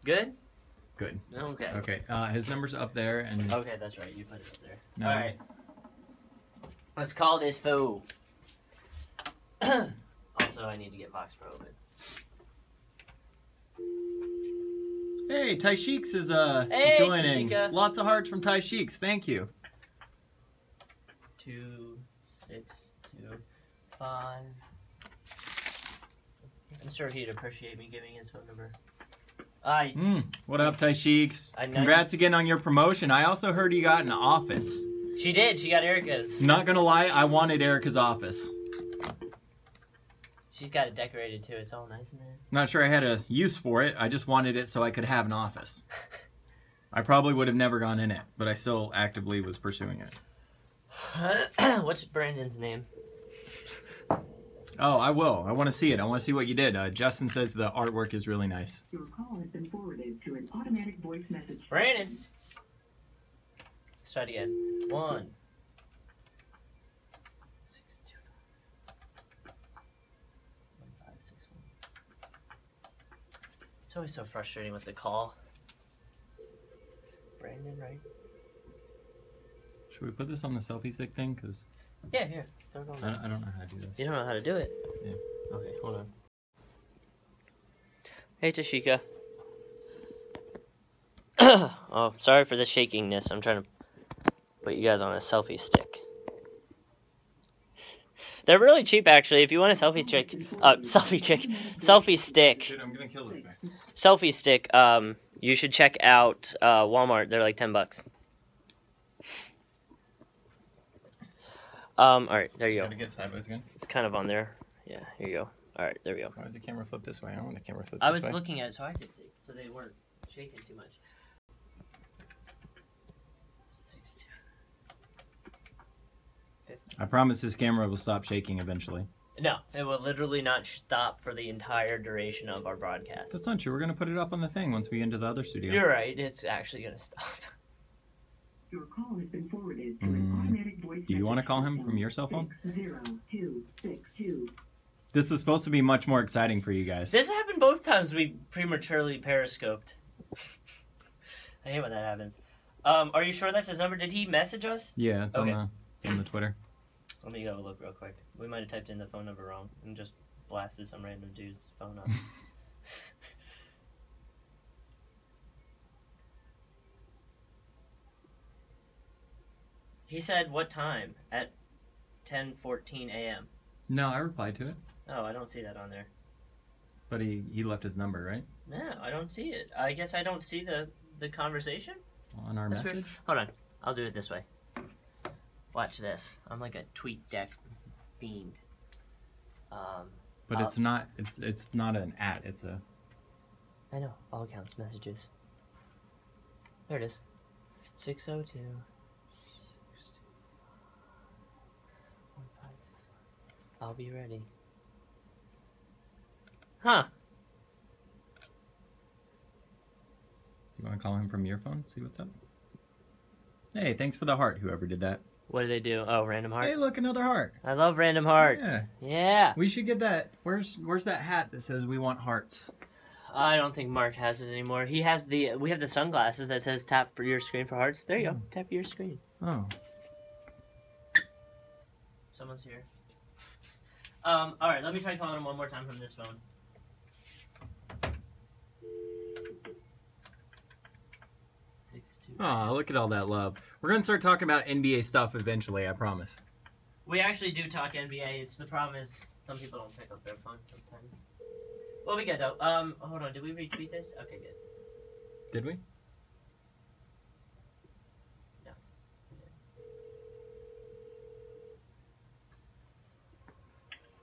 Good? Good. Okay. Okay. His number's up there, and Okay, that's right. You put it up there. No. All right. Let's call this fool. Also, I need to get Vox Pro open. Hey, Ty Sheiks is Hey, joining. Tashika. Lots of hearts from Ty Sheiks. Thank you. 2625. I'm sure he'd appreciate me giving his phone number. What up, Ty Sheiks? I know Congrats again on your promotion. I also heard you got an office. She did. She got Erica's. Not gonna lie, I wanted Erica's office. She's got it decorated too. It's all nice in there. Not sure I had a use for it. I just wanted it so I could have an office. I probably would have never gone in it, but I still actively was pursuing it. What's Brandon's name? Oh, I will. I want to see it. I want to see what you did. Justin says the artwork is really nice. Your call has been forwarded to an automatic voice message. Brandon. Let's try it again. 1 6 2 1 5 6 1. It's always so frustrating with the call. Brandon, right? Should we put this on the selfie stick thing? Because Yeah, here. Throw it on there. I don't know how to do this. You don't know how to do it? Yeah. Okay, hold on. Hey, Tashika. Oh, sorry for the shakiness. I'm trying to put you guys on a selfie stick. They're really cheap, actually. If you want a selfie stick, Dude, I'm gonna kill this guy. selfie stick, you should check out Walmart. They're like $10. All right, there you go. Gotta get sideways again. It's kind of on there. Yeah, here you go. All right, there we go. Why is the camera flipped this way? I don't want the camera flipped I this was way. looking at it so I could see, so they weren't shaking too much. 62. 50. I promise this camera will stop shaking eventually. No, it will literally not stop for the entire duration of our broadcast. That's not true. We're gonna put it up on the thing once we get into the other studio. You're right. It's actually gonna stop. Your call has been forwarded to an automatic voice Do you want to message call him system. from your cell phone? 60262. This was supposed to be much more exciting for you guys. This happened both times we prematurely periscoped. I hate when that happens. Are you sure that's his number? Did he message us? Yeah, it's Okay. on the Twitter. Let me go look real quick. We might have typed in the phone number wrong and just blasted some random dude's phone up. He said what time? At 10:14 a.m. No, I replied to it, Oh, I don't see that on there. but he left his number, right? No, I don't see it. I guess I don't see the conversation. On our That's message. weird. Hold on. I'll do it this way. Watch this. I'm like a tweet deck fiend. But it's not. It's not an @ It's a. I know. All accounts, messages. There it is. 602. 1561. I'll be ready. Huh. Do you want to call him from your phone? See what's up. Hey, thanks for the heart. Whoever did that. What do they do? Oh, random heart. Hey, look, another heart. I love random hearts. Yeah. Yeah. We should get that. Where's that hat that says we want hearts? I don't think Mark has it anymore. He has the. We have the sunglasses that says tap for your screen for hearts. There you go. Tap your screen. Oh. Someone's here. All right. Let me try calling him one more time from this phone. Oh, look at all that love. We're gonna start talking about NBA stuff eventually. I promise. We actually do talk NBA. It's the problem is some people don't pick up their phone sometimes. Well, we good though. Hold on. Did we retweet this? Okay, good. Did we? No.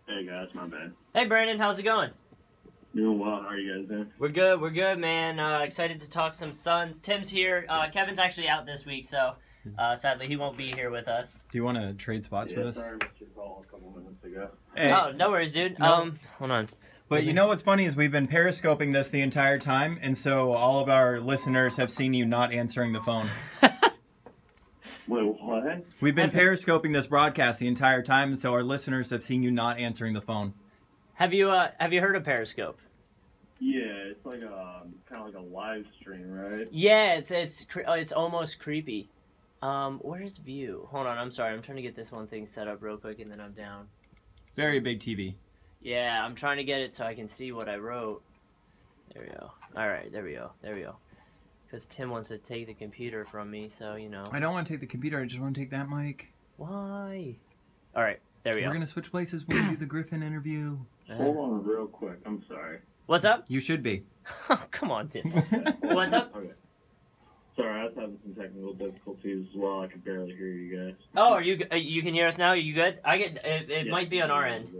Hey guys, my bad. Hey Brandon, how's it going? Doing well. How are you guys doing? We're good, man. Excited to talk some Suns. Tim's here. Kevin's actually out this week, so sadly he won't be here with us. Do you want to trade spots for this? Sorry, I missed your call a couple minutes ago. Hey, Oh, no worries, dude. No. Hold on. but you know what's funny is we've been periscoping this the entire time, and so all of our listeners have seen you not answering the phone. Wait, what? We've been periscoping this broadcast the entire time, and so our listeners have seen you not answering the phone. Have you heard of Periscope? Yeah, it's like kind of like a live stream, right? Yeah, it's almost creepy. Where's view? Hold on, I'm sorry. I'm trying to get this one thing set up real quick, and then I'm down. Very big TV. Yeah, I'm trying to get it so I can see what I wrote. There we go. All right, there we go. There we go. Because Tim wants to take the computer from me, so you know. I don't want to take the computer. I just want to take that mic. Why? All right, there we go. We're gonna switch places when we do the Griffin interview. Hold on real quick. I'm sorry. What's up? You should be. Oh, come on, Tim. What's up? Okay. Sorry, I was having some technical difficulties as well. I could barely hear you guys. Oh, are you? You can hear us now? Are you good? It Yeah. might be on our end.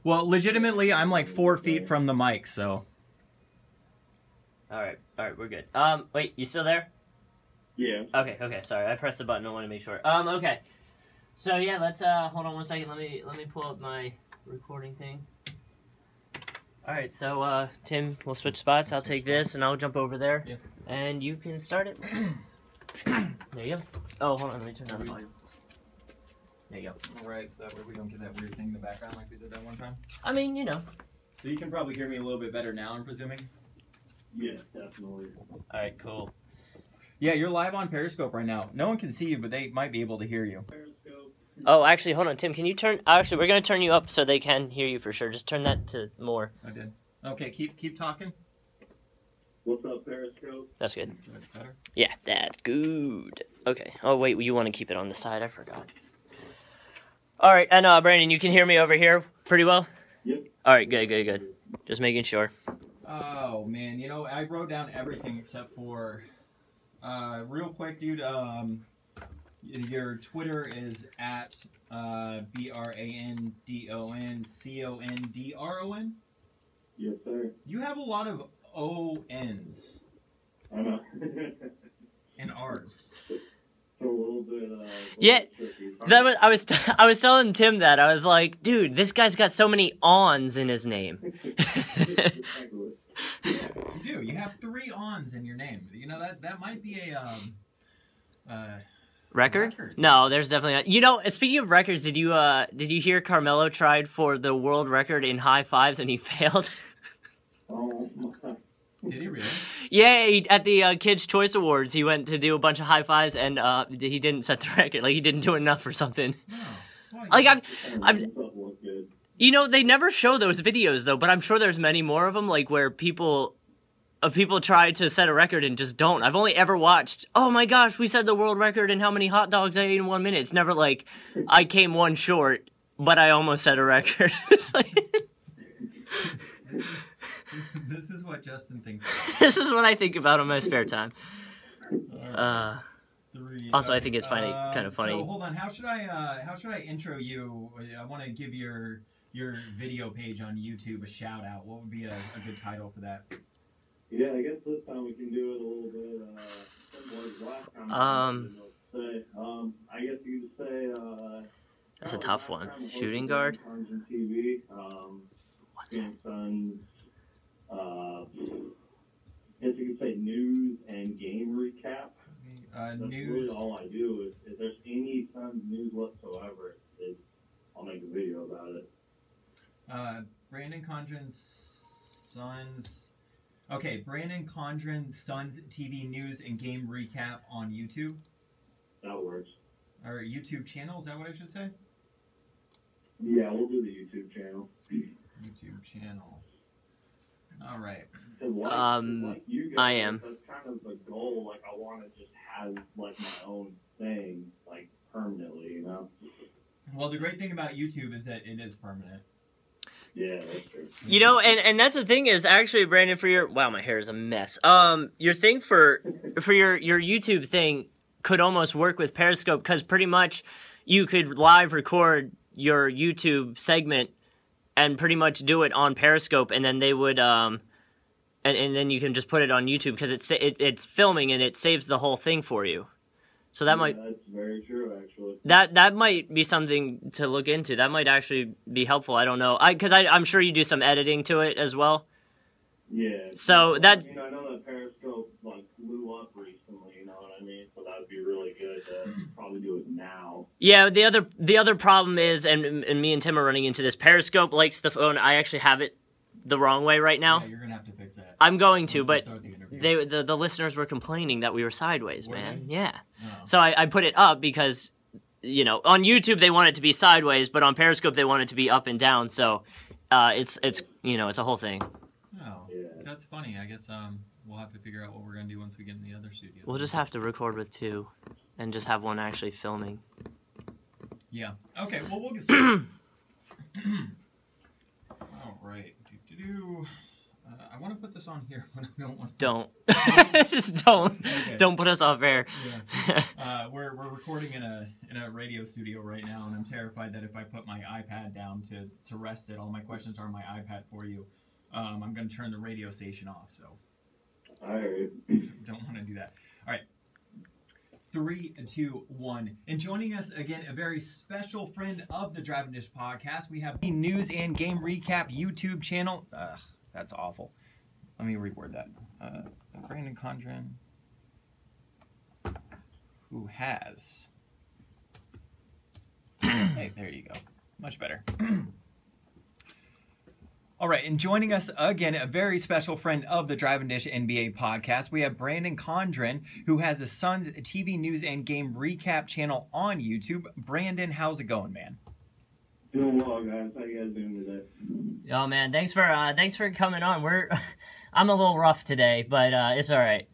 Well, legitimately, I'm like 4 feet from the mic, so. All right, we're good. Wait, you still there? Yeah. Okay. Sorry, I pressed the button. I want to make sure. Okay. So yeah, let's hold on one second. Let me pull up my recording thing. All right, so Tim, we'll switch spots. I'll take this, and I'll jump over there, Yeah. and you can start it. There you go. Oh, hold on, let me turn down the volume. There you go. Alright, so that way we don't get that weird thing in the background like we did that one time. I mean, you know. So you can probably hear me a little bit better now, I'm presuming? Yeah, definitely. All right, cool. Yeah, you're live on Periscope right now. No one can see you, but they might be able to hear you. Oh, actually, hold on, Tim. Can you turn? Actually, we're gonna turn you up so they can hear you for sure. Just turn that to more. I did. Okay, keep talking. What's up, Periscope? That's good. Better? Yeah, that's good. Okay. Oh wait, you want to keep it on the side? I forgot. All right, and Brandon, you can hear me over here pretty well. Yep. All right, good. Just making sure. Oh man, you know, I wrote down everything except for real quick, dude, your Twitter is at BRANDONCONDRON. Yes, sir. You have a lot of ONs I know. and R's. It's a little bit. Yeah, tricky. That was I was telling Tim that I was like, dude, this guy's got so many ons in his name. Yeah, you do. You have 3 ons in your name. You know that might be a Record? No, there's definitely not. You know, speaking of records, did you hear Carmelo tried for the world record in high fives and he failed? Oh, my. Did he really? Yeah, at the Kids' Choice Awards, he went to do a bunch of high fives and he didn't set the record. Like he didn't do enough or something. No. Well, Like Stuff I've look good. you know, they never show those videos though, but I'm sure there's many more of them, like where people try to set a record and just don't. I've only ever watched, oh my gosh, we set the world record in how many hot dogs I ate in 1 minute. It's never like, I came one short, but I almost set a record. It's like, this is what Justin thinks. this is what I think about in my spare time. Alright. 3. Also, I think it's kind of funny. So hold on, how should I intro you? I want to give your video page on YouTube a shout out. What would be a good title for that? Yeah, I guess this time we can do it a little bit similar to last time. I guess you could say. That's a tough one. Shooting guard? TV. What's Grandson's, I guess you could say news and game recap. That's News. really all I do. If there's any Suns news whatsoever, I'll make a video about it. Brandon Condren's Suns. Okay, Brandon Condren Suns TV news and game recap on YouTube. That works. Or YouTube channel, is that what I should say? Yeah, we'll do the YouTube channel. YouTube channel. All right. Like you guys, I am. That's kind of the goal. Like, I want to just have like my own thing, like permanently. You know. Well, the great thing about YouTube is that it is permanent. Yeah, that's true. You know, and that's the thing is actually, Brandon, for your wow, my hair is a mess. Your thing for your YouTube thing could almost work with Periscope because pretty much you could live record your YouTube segment and pretty much do it on Periscope, and then they would and then you can just put it on YouTube because it's filming and it saves the whole thing for you. So that might That's very true, actually. that might be something to look into. That might actually be helpful. I don't know. I'm sure you do some editing to it as well. Yeah. So that's I know that Periscope like blew up recently. You know what I mean? So that would be really good to probably do it now. yeah. The other problem is, and me and Tim are running into this. Periscope likes the phone. I actually have it the wrong way right now. Yeah, you're gonna have to fix that. I'm going to, Once we but start the interview. the listeners were complaining that we were sideways, Were man. they? Yeah. Oh. So I put it up because, you know, on YouTube they want it to be sideways, but on Periscope they want it to be up and down. So it's you know, it's a whole thing. Oh, Yeah. that's funny. I guess we'll have to figure out what we're gonna do once we get in the other studio. We'll just have to record with two and just have one actually filming. Yeah. Okay. Well, we'll get started. All right. I want to put this on here, but I don't want to. Don't. Just don't. Okay. Don't put us off air. Yeah. We're recording in a radio studio right now, and I'm terrified that if I put my iPad down to rest it, all my questions are on my iPad for you. I'm going to turn the radio station off, so All right. don't want to do that. All right. 3, 2, 1. And joining us again, a very special friend of the Drive and Dish podcast. We have the News and Game Recap YouTube channel. That's awful. Let me reword that. Brandon Condren, who has... Hey, there you go. Much better. All right, and joining us again, a very special friend of the Drive and Dish NBA podcast, we have Brandon Condren, who has a Suns TV News and Game Recap channel on YouTube. Brandon, how's it going, man? Doing well, guys. How you guys doing today? Oh man, thanks for coming on. I'm a little rough today, but it's all right.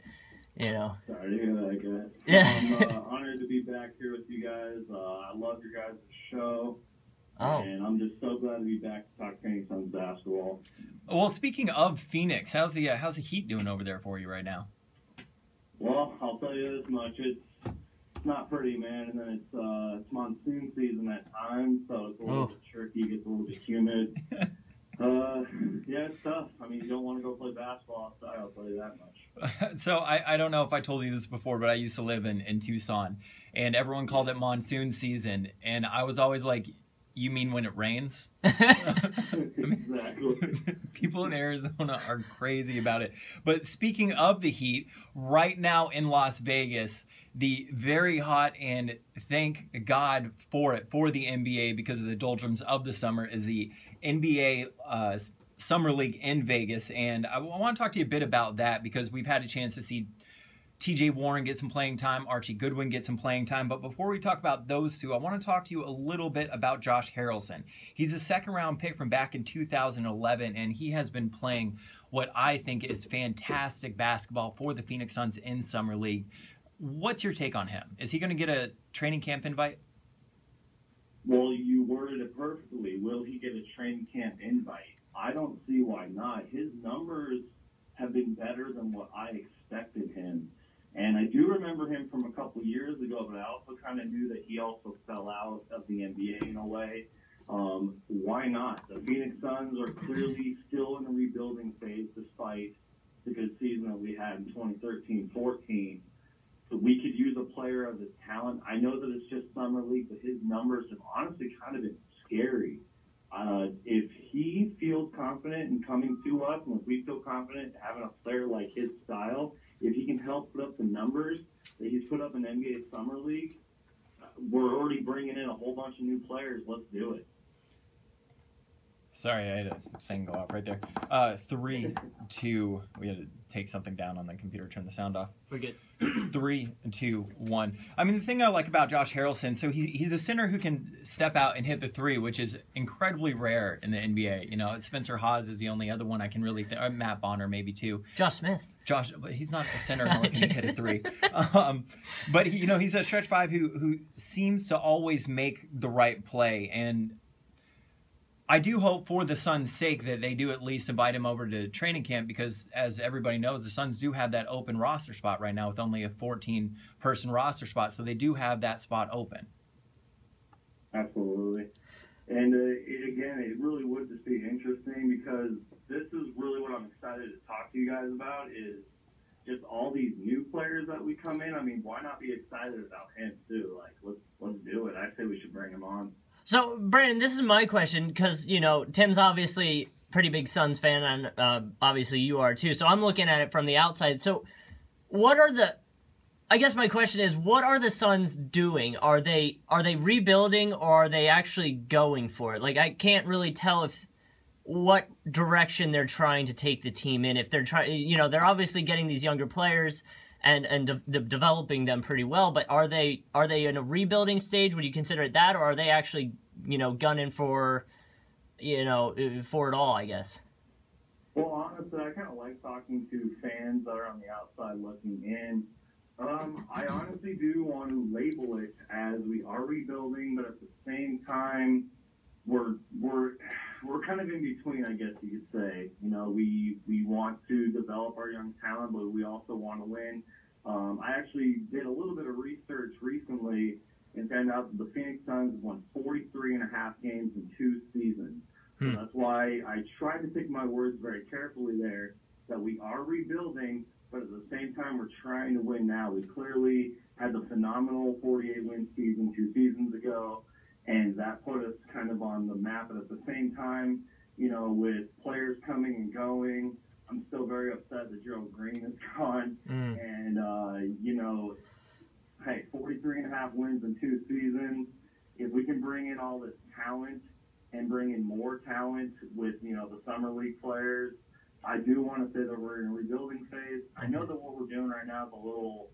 You know. Sorry to hear that, guys. Yeah. I'm honored to be back here with you guys. I love your guys' show. Oh. And I'm just so glad to be back to talk Phoenix Suns basketball. Well, speaking of Phoenix, how's the Heat doing over there for you right now? Well, I'll tell you this much: it's not pretty, man. And then it's monsoon season that time, so it's a little bit tricky. It gets a little bit humid. Yeah, it's tough. I mean, you don't want to go play basketball outside. I'll tell you that much. So I don't know if I told you this before, but I used to live in Tucson, and everyone called it monsoon season, and I was always like, you mean when it rains? Exactly. People in Arizona are crazy about it. But speaking of the Heat, right now in Las Vegas, the very hot, and thank God for it, for the NBA because of the doldrums of the summer, is the NBA Summer League in Vegas. And I want to talk to you a bit about that because we've had a chance to see TJ Warren get some playing time, Archie Goodwin get some playing time. But before we talk about those two, I want to talk to you a little bit about Josh Harrelson. He's a second-round pick from back in 2011, and he has been playing what I think is fantastic basketball for the Phoenix Suns in Summer League. What's your take on him? Is he going to get a training camp invite? Well, you worded it perfectly. Will he get a training camp invite? I don't see why not. His numbers have been better than what I expected him. And I do remember him from a couple years ago, but I also kind of knew that he also fell out of the NBA in a way. Why not? The Phoenix Suns are clearly still in the rebuilding phase despite the good season that we had in 2013-14. So we could use a player of his talent. I know that it's just Summer League, but his numbers have honestly kind of been scary. If he feels confident in coming to us, and if we feel confident having a player like his style, if he can help put up the numbers that he's put up in NBA Summer League, we're already bringing in a whole bunch of new players. Let's do it. Sorry, I had a thing go off right there. 3, 2, we had to take something down on the computer, turn the sound off. We're good. 3, 2, 1. I mean, the thing I like about Josh Harrelson, so he's a center who can step out and hit the three, which is incredibly rare in the NBA. You know, Spencer Hawes is the only other one I can really think. Matt Bonner maybe too. Josh Smith. Josh, but he's not a center nor can he hit a three. But he, he's a stretch five who seems to always make the right play, and I do hope for the Suns' sake that they do at least invite him over to training camp because, as everybody knows, the Suns do have that open roster spot right now with only a 14-person roster spot, so they do have that spot open. Absolutely. And again, it really would just be interesting because this is really what I'm excited to talk to you guys about is just all these new players that we come in. I mean, why not be excited about him too? Like, let's do it. I say we should bring him on. So, Brandon, this is my question because, Tim's obviously pretty big Suns fan, and obviously you are too. So I'm looking at it from the outside. So I guess my question is, what are the Suns doing? Are they rebuilding, or are they actually going for it? Like, I can't really tell what direction they're trying to take the team in. If they're trying, they're obviously getting these younger players and developing them pretty well, but are they in a rebuilding stage? Would you consider it that, or are they actually, gunning for, for it all, I guess? Well, honestly, I kind of like talking to fans that are on the outside looking in. I honestly do want to label it as we are rebuilding, but at the same time, we're kind of in between, I guess you could say. We want to develop our young talent, but we also want to win. I actually did a little bit of research recently and found out that the Phoenix Suns won 43 and a half games in 2 seasons. So that's why I tried to pick my words very carefully there, that we are rebuilding, but at the same time, we're trying to win now. We clearly had the phenomenal 48-win season 2 seasons ago, and that put us kind of on the map. But at the same time, with players coming and going, I'm still very upset that Gerald Green is gone. And, hey, 43 and a half wins in 2 seasons. If we can bring in all this talent and bring in more talent with, the summer league players, I do want to say that we're in a rebuilding phase. I know that what we're doing right now is a little,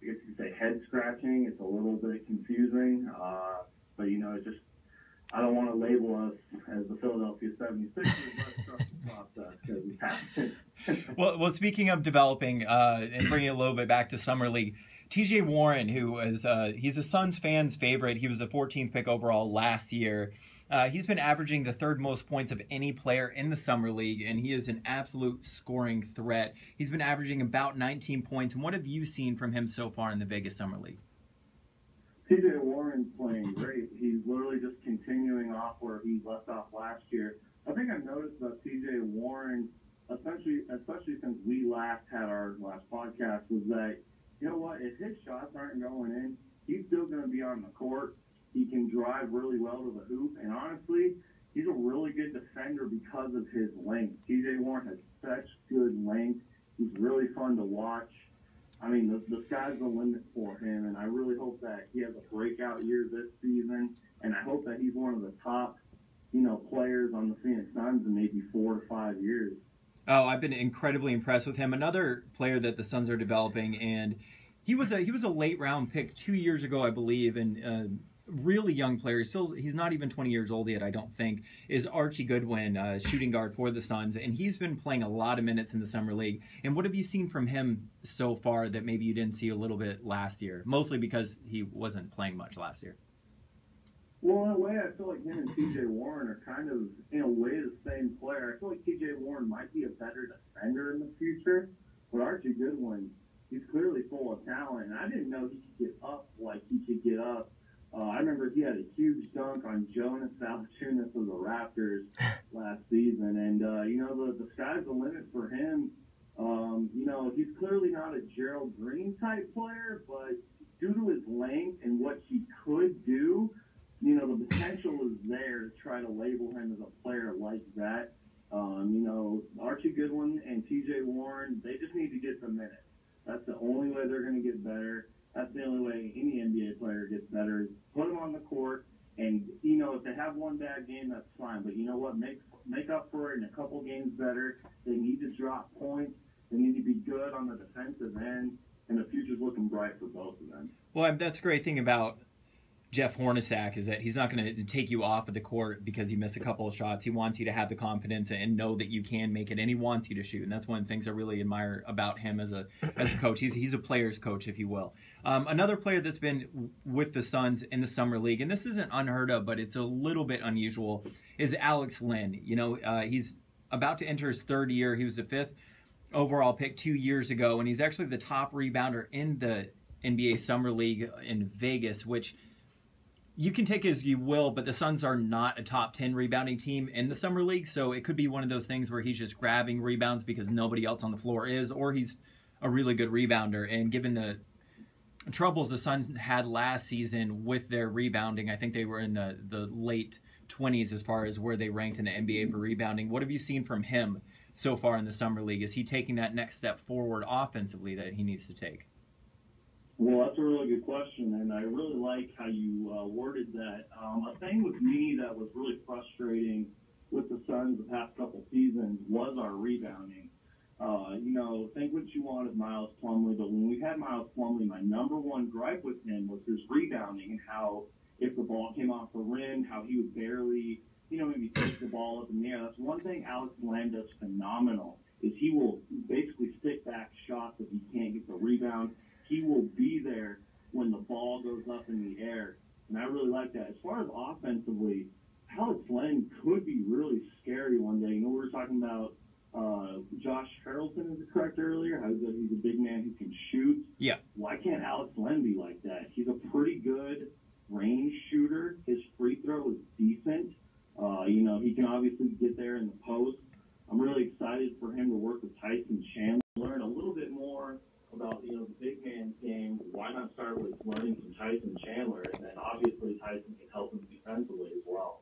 I guess you could say, head scratching. It's a little bit confusing, but it just, I don't want to label us as the Philadelphia 76ers. Let's trust the process because we haven't. Well, speaking of developing and bringing it a little bit back to summer league, TJ Warren, who is he's a Suns fan's favorite. He was a 14th pick overall last year. He's been averaging the 3rd most points of any player in the Summer League, and he is an absolute scoring threat. He's been averaging about 19 points. And what have you seen from him so far in the Vegas Summer League? TJ Warren's playing great. He's literally just continuing off where he left off last year. I think I've noticed about TJ Warren, especially since we last had our last podcast, was that, you know what, if his shots aren't going in, he's still going to be on the court. He can drive really well to the hoop, and honestly, he's a really good defender because of his length. TJ Warren has such good length. He's really fun to watch. I mean, the sky's the limit for him, and I really hope that he has a breakout year this season, and I hope that he's one of the top, players on the Phoenix Suns in maybe 4 to 5 years. Oh, I've been incredibly impressed with him. Another player that the Suns are developing, and he was a late round pick 2 years ago, I believe, and really young player. He's not even 20 years old yet, I don't think, is Archie Goodwin, shooting guard for the Suns, and he's been playing a lot of minutes in the Summer League. And what have you seen from him so far that maybe you didn't see a little bit last year? Mostly because he wasn't playing much last year. Well, in a way, I feel like him and TJ Warren are kind of, in a way, the same player. I feel like TJ Warren might be a better defender in the future, but Archie Goodwin, he's clearly full of talent, and I didn't know he could get up like he could get up. I remember he had a huge dunk on Jonas Valanciunas of the Raptors last season, and the sky's the limit for him. He's clearly not a Gerald Green type player, but due to his length and what he could do, the potential is there to try to label him as a player like that. Archie Goodwin and TJ Warren, they just need to get the minutes. That's the only way they're going to get better. That's the only way any NBA player gets better, is put them on the court, and, if they have one bad game, that's fine. But you know what? Make up for it in a couple games better. They need to drop points. They need to be good on the defensive end, and the future's looking bright for both of them. Well, that's a great thing about Jeff Hornacek, is that he's not going to take you off of the court because you miss a couple of shots. He wants you to have the confidence and know that you can make it, and he wants you to shoot. And that's one of the things I really admire about him as a coach. He's a player's coach, if you will. Another player that's been with the Suns in the Summer League, and this isn't unheard of, but it's a little bit unusual, is Alex Len. He's about to enter his 3rd year. He was the 5th overall pick 2 years ago, and he's actually the top rebounder in the NBA Summer League in Vegas, which you can take as you will, but the Suns are not a top 10 rebounding team in the Summer League, so it could be one of those things where he's just grabbing rebounds because nobody else on the floor is, or he's a really good rebounder. And given the troubles the Suns had last season with their rebounding, I think they were in the late 20s as far as where they ranked in the NBA for rebounding. What have you seen from him so far in the Summer League? Is he taking that next step forward offensively that he needs to take? Well, that's a really good question, and I really like how you worded that. A thing with me that was really frustrating with the Suns the past couple seasons was our rebounding. Think what you want of Miles Plumlee, but when we had Miles Plumlee, my number one gripe with him was his rebounding and how if the ball came off the rim, how he would barely, maybe take the ball up in the air. That's one thing Alex Len does phenomenal, is he will basically stick back shots if he can't get the rebound. He will be there when the ball goes up in the air, and I really like that. As far as offensively, Alex Len could be really scary one day. We were talking about Josh Harrelson, is it correct earlier? How he's a big man who can shoot. Yeah. Why can't Alex Len be like that? He's a pretty good range shooter. His free throw is decent. He can obviously get there in the post. I'm really excited for him to work with Tyson Chandler. Learn a little bit more about, the big man's game. Why not start with learning from Tyson Chandler? And then obviously Tyson can help him defensively as well.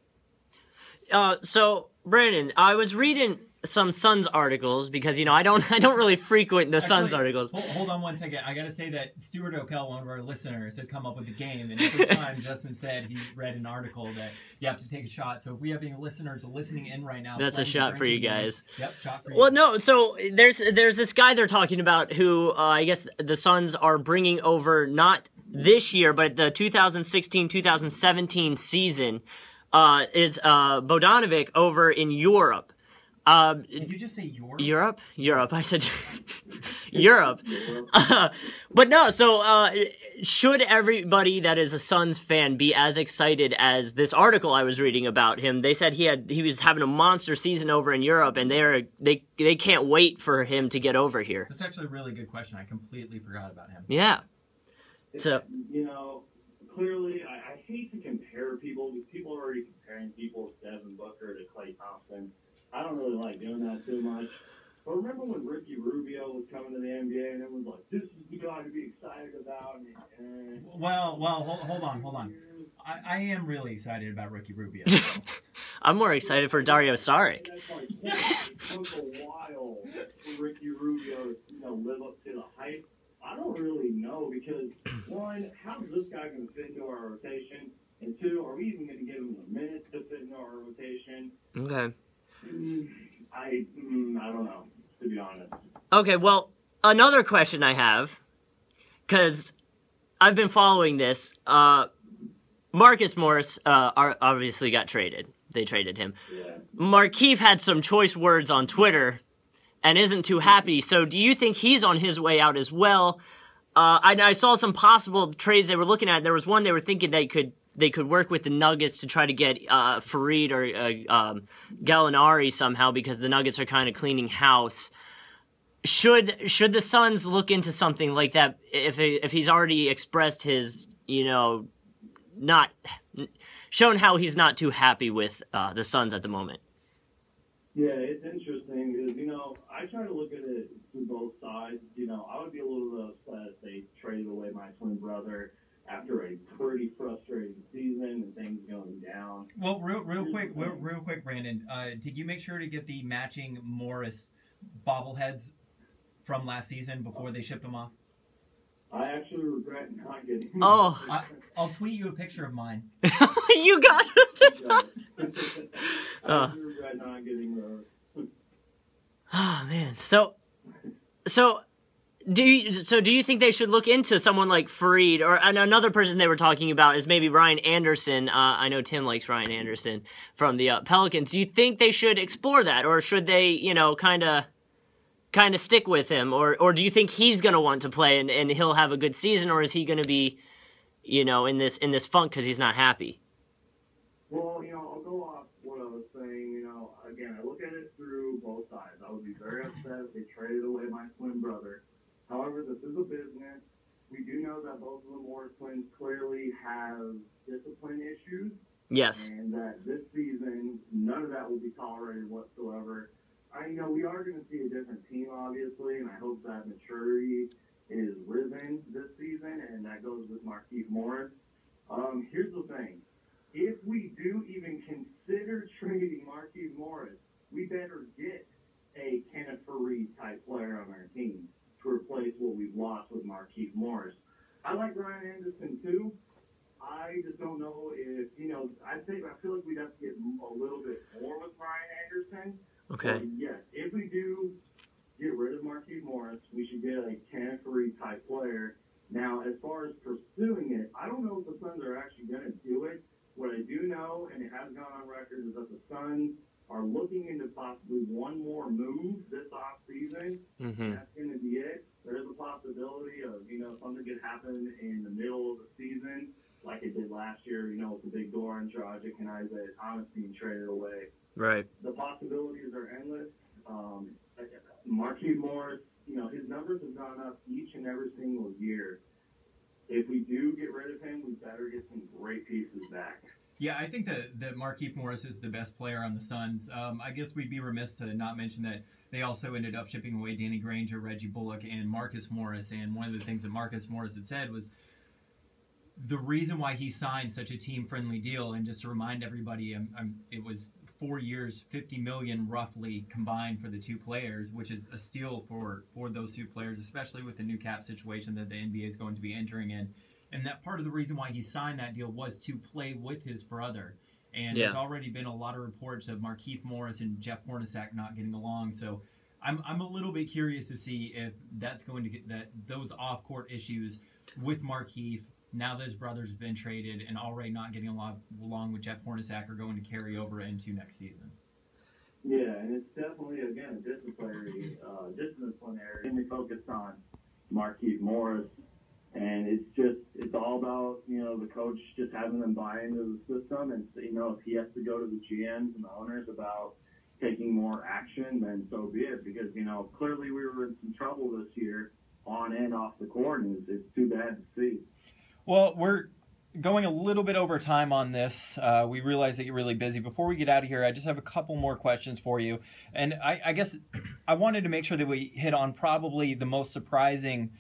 So Brandon, I was reading some Suns articles because I don't really frequent the Suns articles. Hold on one second. I gotta say that Stuart O'Kell, one of our listeners, had come up with the game, and every time Justin said he read an article that you have to take a shot. So if we have any listeners listening in right now, that's a shot for you guys. Yep, shot for you. Well, no. So there's this guy they're talking about who I guess the Suns are bringing over not this year, but the 2016-2017 season. Is Bogdanovic over in Europe. Did you just say Europe? Europe. I said Europe. But no, so should everybody that is a Suns fan be as excited as this article I was reading about him? They said he was having a monster season over in Europe, and they can't wait for him to get over here. That's actually a really good question. I completely forgot about him. Yeah. So clearly, I hate to compare people because people are already comparing people to Devin Booker to Klay Thompson. I don't really like doing that too much. But remember when Ricky Rubio was coming to the NBA and everyone was like, "This is the guy to be excited about." Well, hold on. I am really excited about Ricky Rubio. I'm more excited for Dario Saric. It took a while for Ricky Rubio to live up to the hype. I don't really know because, one, how's this guy going to fit into our rotation? And two, are we even going to give him the minutes to fit into our rotation? Okay. I don't know, to be honest. Okay, well, another question I have, because I've been following this. Marcus Morris obviously got traded. They traded him. Yeah. Markieff had some choice words on Twitter and isn't too happy. So do you think he's on his way out as well? I saw some possible trades they were looking at. There was one they were thinking they could work with the Nuggets to try to get Fareed or Gallinari somehow because the Nuggets are kind of cleaning house. Should the Suns look into something like that if he's already expressed his, not shown how he's not too happy with the Suns at the moment? Yeah, it's interesting because, I try to look at it through both sides. I would be a little upset if they traded away my twin brother after a pretty frustrating season and things going down. Well, real quick, Brandon, did you make sure to get the matching Morris bobbleheads from last season before they shipped them off? I actually regret not getting them. Oh. I'll tweet you a picture of mine. You got it. I actually regret not getting those. Oh man. So do you think they should look into someone like Fareed or another person they were talking about is maybe Ryan Anderson? I know Tim likes Ryan Anderson from the Pelicans. Do you think they should explore that, or should they, kind of stick with him, or do you think he's going to want to play and he'll have a good season, or is he going to be, in this funk because he's not happy? Well, I'll go off what I was saying. Again, I look at it through both sides. I would be very upset if they traded away my twin brother. However, this is a business. We do know that both of the Morris twins clearly have discipline issues. Yes. And that this season, none of that will be tolerated whatsoever. We are going to see a different team, obviously, and I hope that maturity is risen this season, and that goes with Markieff Morris. Here's the thing. If we do even consider trading Markieff Morris, we better get a Kenneth Fareed type player on our team to replace what we've lost with Markieff Morris. I like Ryan Anderson too, I just don't know if, I feel like we'd have to get a little bit more with Brian Anderson. Okay. But yes, if we do get rid of Marquise Morris, we should get a Tannery type player. Now, as far as pursuing it, I don't know if the Suns are actually going to do it. What I do know, and it has gone on record, is that the Suns are looking into possibly one more move this offseason. Mm-hmm. That's going to be it. There is a possibility of, something could happen in the middle of the season, like it did last year, with the big Goran Dragic and Isaiah Thomas being traded away. Right. The possibilities are endless. Marquise Morris, his numbers have gone up each and every single year. If we do get rid of him, we better get some great pieces back. Yeah, I think that Markieff Morris is the best player on the Suns. I guess we'd be remiss to not mention that they also ended up shipping away Danny Granger, Reggie Bullock, and Marcus Morris. And one of the things that Marcus Morris had said was the reason why he signed such a team-friendly deal. And just to remind everybody, it was 4 years, $50 million roughly combined for the two players, which is a steal for those two players, especially with the new cap situation that the NBA is going to be entering in. And that part of the reason why he signed that deal was to play with his brother. And there's already been a lot of reports of Markieff Morris and Jeff Hornacek not getting along. So I'm a little bit curious to see if that's going to get those off-court issues with Markieff, now that his brother's been traded and already not getting along with Jeff Hornacek, are going to carry over into next season. Yeah, and it's definitely, again, disciplinary, mainly focused on Markieff Morris. And it's all about, the coach just having them buy into the system. And, if he has to go to the GMs and the owners about taking more action, then so be it. Because, clearly we were in some trouble this year on and off the court, and it's too bad to see. Well, we're going a little bit over time on this. We realize that you're really busy. Before we get out of here, I just have a couple more questions for you. And I guess I wanted to make sure that we hit on probably the most surprising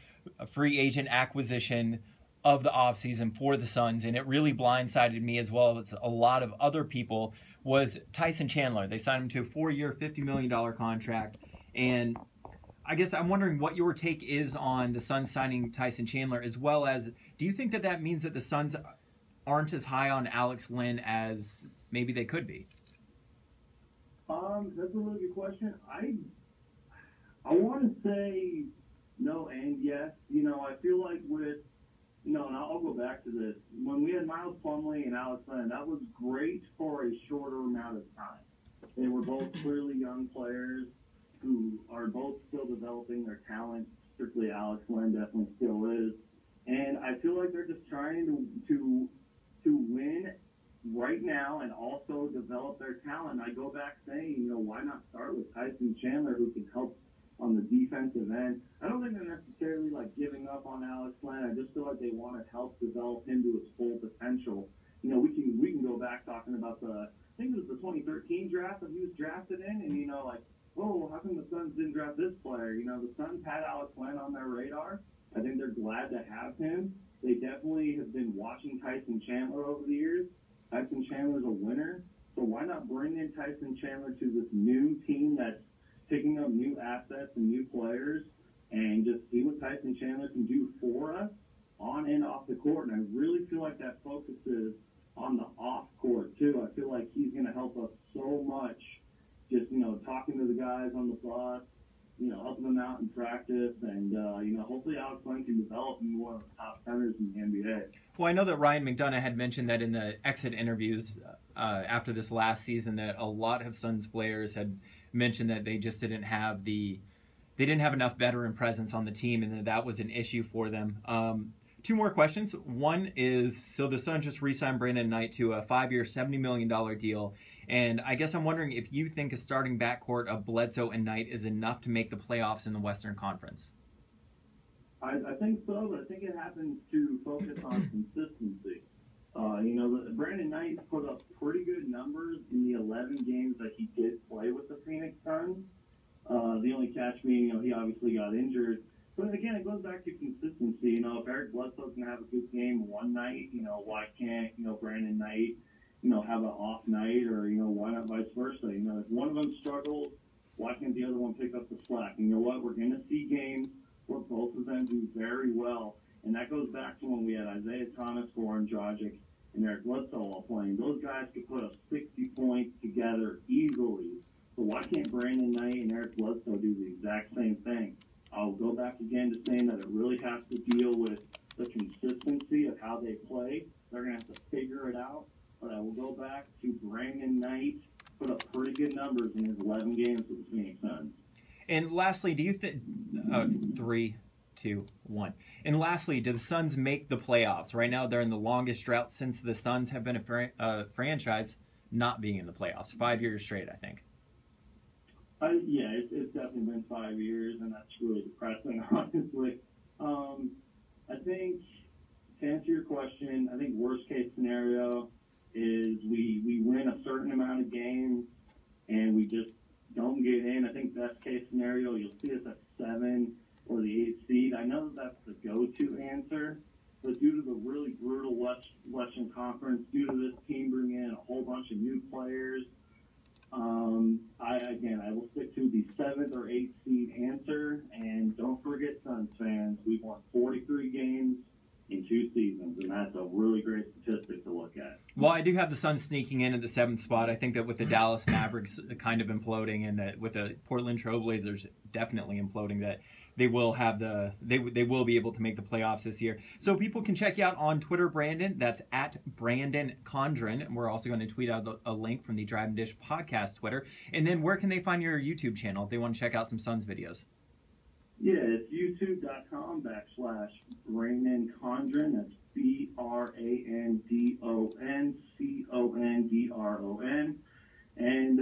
free agent acquisition of the offseason for the Suns, and it really blindsided me as well as a lot of other people, was Tyson Chandler. They signed him to a 4-year, $50 million contract, and I guess I'm wondering what your take is on the Suns signing Tyson Chandler, as well as, do you think that means that the Suns aren't as high on Alex Len as maybe they could be? That's a really good question. I want to say no and yes. I feel like with, and I'll go back to this. When we had Miles Plumlee and Alex Len, that was great for a shorter amount of time. They were both clearly young players who are both still developing their talent. Strictly Alex Len definitely still is. And I feel like they're just trying to win right now and also develop their talent. I go back saying, why not start with Tyson Chandler, who can help on the defensive end. I don't think they're necessarily giving up on Alex Len. I just feel like they want to help develop him to his full potential. We can go back talking about I think it was the 2013 draft that he was drafted in, and oh, how come the Suns didn't draft this player? The Suns had Alex Len on their radar. I think they're glad to have him. They definitely have been watching Tyson Chandler over the years. Tyson Chandler's a winner, so why not bring in Tyson Chandler to this new team that's picking up new assets and new players, and just see what Tyson Chandler can do for us on and off the court. And I really feel like that focuses on the off court too. I feel like he's going to help us so much, just talking to the guys on the bus, helping them out in practice, and hopefully Alex Len can develop into one of the top centers in the NBA. Well, I know that Ryan McDonough had mentioned that in the exit interviews after this last season, that a lot of Suns players had mentioned that they just didn't have enough veteran presence on the team, and that was an issue for them. Two more questions. One is, so the Suns just re-signed Brandon Knight to a 5-year, $70 million deal, and I guess I'm wondering if you think a starting backcourt of Bledsoe and Knight is enough to make the playoffs in the Western Conference. I think so, but I think it happens to focus on consistency. Brandon Knight put up pretty good numbers in the 11 games that he did play with the Phoenix Suns. The only catch being, he obviously got injured. But again, it goes back to consistency. If Eric Bledsoe's going to have a good game one night, why can't, Brandon Knight, have an off night, or, why not vice versa? If one of them struggles, why can't the other one pick up the slack? You know what? We're going to see games where both of them do very well. And that goes back to when we had Isaiah Thomas, Goran Dragic, and Eric Bledsoe all playing. Those guys could put up 60 points together easily. So why can't Brandon Knight and Eric Bledsoe do the exact same thing? I'll go back again to saying that it really has to deal with the consistency of how they play. They're going to have to figure it out. But I will go back to Brandon Knight, put up pretty good numbers in his 11 games with the Phoenix Suns. And lastly, do you think 3, 2, 1? And lastly, do the Suns make the playoffs? Right now, they're in the longest drought since the Suns have been a franchise not being in the playoffs. 5 years straight, I think. Yeah, it's definitely been 5 years, and that's really depressing, honestly. I think, to answer your question, I think worst case scenario is we win a certain amount of games and we just don't get in. I think best case scenario, you'll see us at 7 or the 8th seed. I know that that's the go-to answer, but due to the really brutal Western Conference, due to this team bringing in a whole bunch of new players, I will stick to the 7th or 8th seed answer. And don't forget, Suns fans, we've won 43 games in 2 seasons, and that's a really great statistic to look at. Well, I do have the Suns sneaking in at the 7th spot. I think that with the Dallas Mavericks kind of imploding, and that with the Portland Trailblazers definitely imploding, that they will have they will be able to make the playoffs this year. So people can check you out on Twitter, Brandon. That's at Brandon Condren. We're also going to tweet out a link from the Drive and Dish podcast Twitter. And then where can they find your YouTube channel if they want to check out some Suns videos? Yeah, it's youtube.com/Brandon Condren. That's BrandonCondron. And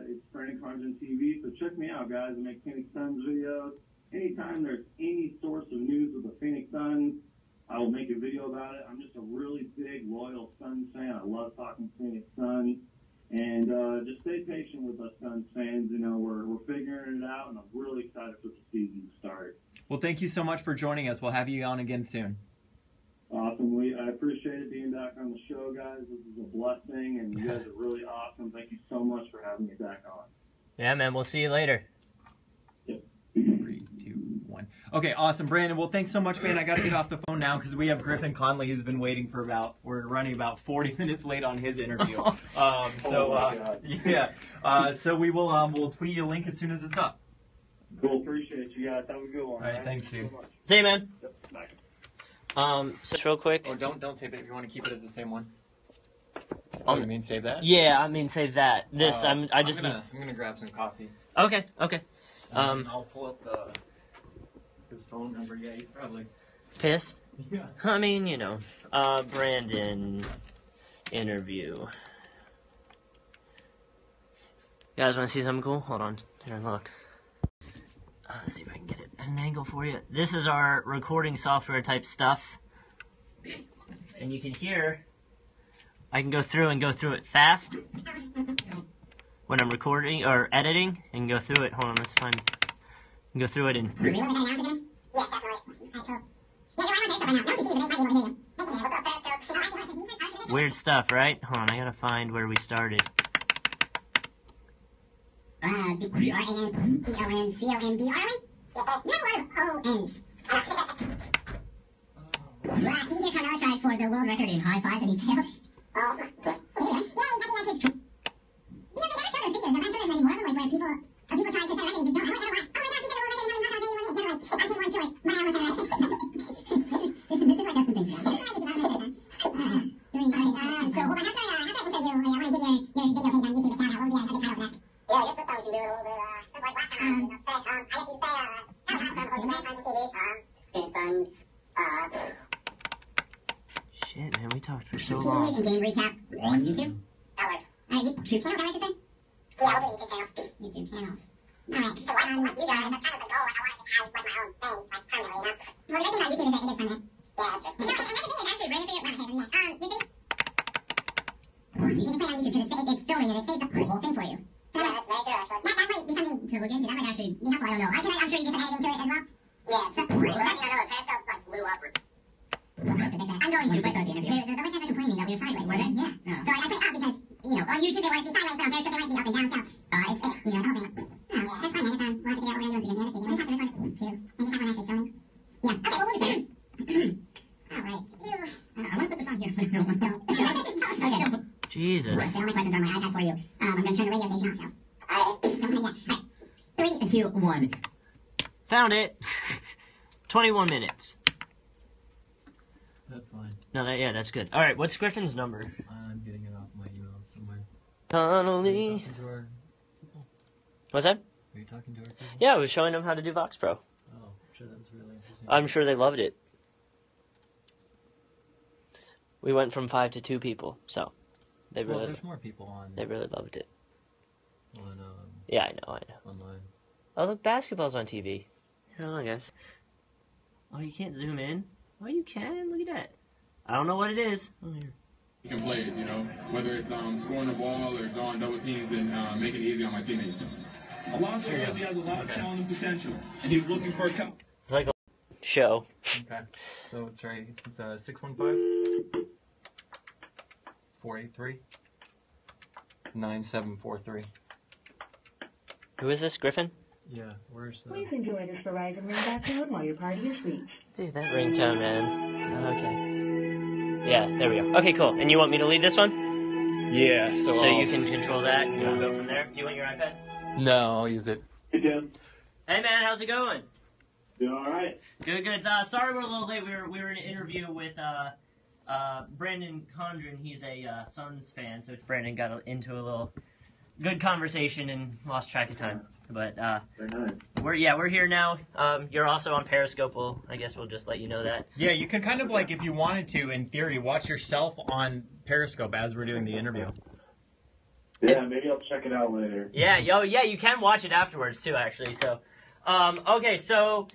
it's Brandon Condren TV. So check me out, guys. I make Phoenix Suns videos. Anytime there's any source of news with the Phoenix Suns, I will make a video about it. I'm just a really big, loyal Suns fan. I love talking Phoenix Suns. And just stay patient with us Suns fans. You know, we're figuring it out, and I'm really excited for the season to start. Well, thank you so much for joining us. We'll have you on again soon. Awesome. I appreciate it being back on the show, guys. This is a blessing, and you guys are really awesome. Thank you so much for having me back on. Yeah, man. We'll see you later. Yep. 3, 2, 1. Okay, awesome, Brandon. Well, thanks so much, man. I got to get off the phone now because we have Griffin Conley who's been waiting for we're running about 40 minutes late on his interview. So we will we'll tweet you a link as soon as it's up. Cool. Appreciate you guys. Have a good one. All right, thanks, Steve. So much. See you, man. Yep. Bye. So real quick. Oh, don't save it. If you want to keep it as the same one. Oh, you mean save that? Yeah, I mean save that. This I'm gonna grab some coffee. Okay. I'll pull up his phone number. Yeah, he's probably Pissed? yeah. I mean, you know, Brandon interview. You guys want to see something cool? Hold on. Here, look. Let's see if I can get it at an angle for you. This is our recording software type stuff. And you can hear, I can go through it fast when I'm recording or editing, and go through it. Hold on, let's find. And go through it in. Weird stuff, right? Hold on, I gotta find where we started. B-R-A-N-D-O-N-C-O-N-D-R-O-N? You have a lot of O-Ns. Did you get Carmelo tried for the world record in high fives and he failed? Oh. Yeah, it's true. They never show those pictures. I'm not sure there's many more of them, like where people try to set a record and just don't. Oh my gosh, he set a world record and he's not all day. I came one short. My almost set a record. This is what Justin thinks. So hold on, how should I intro you? I want to give your video page on YouTube a shout out. What would be a good title for that? Yeah, I guess that's something we can do a little bit, like last time, like last time, I guess you say, Suns, Shit, man, we talked for so team long. news and game recap on YouTube. That works. YouTube channel, that what I should say? Yeah, I'll do YouTube channel. YouTube channel. Alright. So like you guys, that's kind of the goal. I want to just have like my own thing, like permanently, you know? Well, the big thing about YouTube is that it is permanent. Yeah, that's true. You know, and another thing is actually, Brandon, figure out, do you think? You can just play on YouTube because it's filming and it saves the whole thing for you. So yeah, that's very true, actually. That might be something to look into. That might actually be helpful. I don't know. I'm sure you get some editing to it as well. Yeah. So, I know that Periscope like blew up. I'm going to, but the listeners are complaining that we were sideways. Were they? Yeah. No. So I put it up because, you know, on YouTube they want it to be sideways, but on Periscope they want it to be up and down. So, it's you know, the whole thing. Oh, yeah. That's fine. We'll have to figure out what we're going to do again. The other season. We'll have to record it too. And just have one actually filming. Yeah. Okay, well, we'll do Jesus. The only questions on my iPad for you. I'm going to turn the radio station off, so. All right. 3, 2, 1. Found it. 21 minutes. That's fine. No, that's good. All right, what's Griffin's number? I'm getting it off my email somewhere. Connolly. What's that? Are you talking to our people? Yeah, I was showing them how to do Vox Pro. Oh, I'm sure that was really interesting. I'm sure they loved it. We went from 5 to 2 people, so they Well, really there's more people on. they really loved it. On Yeah, I know. online. Oh, look, basketball's on TV. Here, I guess. Oh, you can't zoom in? Oh, you can. Look at that. I don't know what it is. Oh, here. Plays, whether it's scoring the ball or drawing double teams and making it easy on my teammates. Alonzo knows he has a lot of talent and potential, and he was looking for a cup. It's like a show. Okay. So, Trey, it's 615 483 9743. Who is this, Griffin? Yeah, where's the... Please enjoy this Verizon ringback tone while your party is reached. Dude, that ringtone, man. Okay. Yeah, there we go. Okay, cool. And you want me to lead this one? Yeah, So you can control that and we'll go from there. Do you want your iPad? No, I'll use it. Hey, Tim. Hey, man, how's it going? You all right? Good. Sorry we're a little late. We were in an interview with Brandon Condren. He's a Suns fan, so Brandon got into a little good conversation and lost track of time. But Very nice. we're here now. You're also on Periscope. I guess we'll just let you know that. Yeah, you can kind of like, if you wanted to, in theory, watch yourself on Periscope as we're doing the interview. Yeah, maybe I'll check it out later. Yeah, you can watch it afterwards too, actually. So, okay, so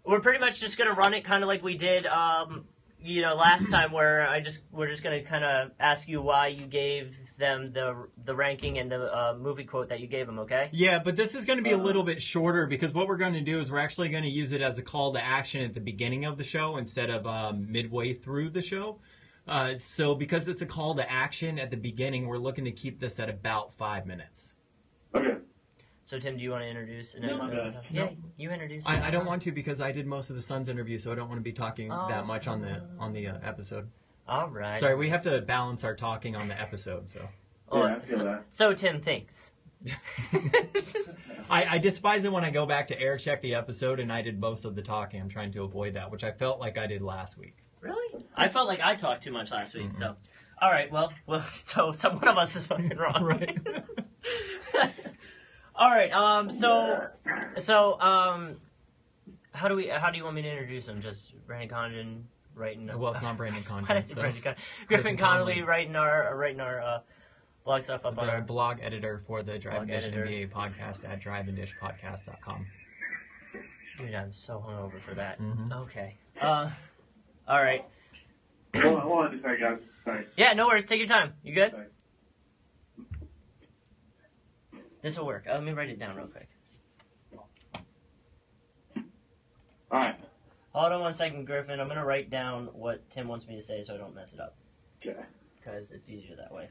we're pretty much just gonna run it kind of like we did, last time, where we're just gonna kind of ask you why you gave them the ranking and the movie quote that you gave them. Okay? Yeah, but this is going to be a little bit shorter because what we're going to do is we're actually going to use it as a call to action at the beginning of the show instead of midway through the show. So because it's a call to action at the beginning, we're looking to keep this at about 5 minutes. Okay. So Tim, do you want to introduce? No. Yeah, you introduce. I don't want to because I did most of the Suns interview, so I don't want to be talking that much on the episode. All right. Sorry, we have to balance our talking on the episode. So Yeah, I feel that. So Tim thinks. I despise it when I go back to air check the episode and I did most of the talking. I'm trying to avoid that, which I felt like I did last week. Really? I felt like I talked too much last week. So, all right. Well. So one of us is fucking wrong. Right. All right. How do you want me to introduce him? Just Brandon Condon writing. Well, it's not Brandon Condon. Why did I say Brandon Condon? Griffin Connolly writing our blog stuff up on the our blog editor for the Drive and Blog Dish editor. NBA podcast at driveanddishpodcast.com. Dude, I'm so hungover for that. Mhm. Okay. All right. Hold on just a second, guys. Sorry. Yeah, no worries. Take your time. You good? Sorry. This will work. Let me write it down real quick. All right. Hold on one second, Griffin. I'm going to write down what Tim wants me to say so I don't mess it up. Okay. Because it's easier that way.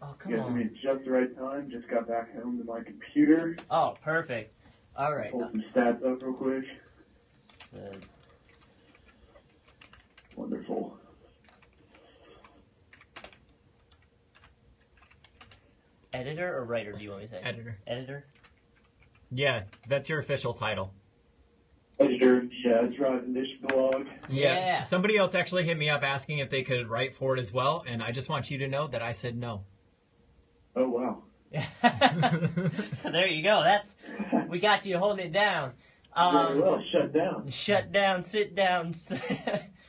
Oh, You come guys, I mean, on. just the right time. Just got back home to my computer. Oh, perfect. All right. Pull some stats up real quick. Wonderful. Editor or writer, do you want me to say? Editor. Editor? Yeah, that's your official title. Editor, yeah, Drive and Dish blog. Yeah. Somebody else actually hit me up asking if they could write for it as well, and I just want you to know that I said no. Oh, wow. There you go. We got you holding it down. Very well, shut down. Shut down, sit down.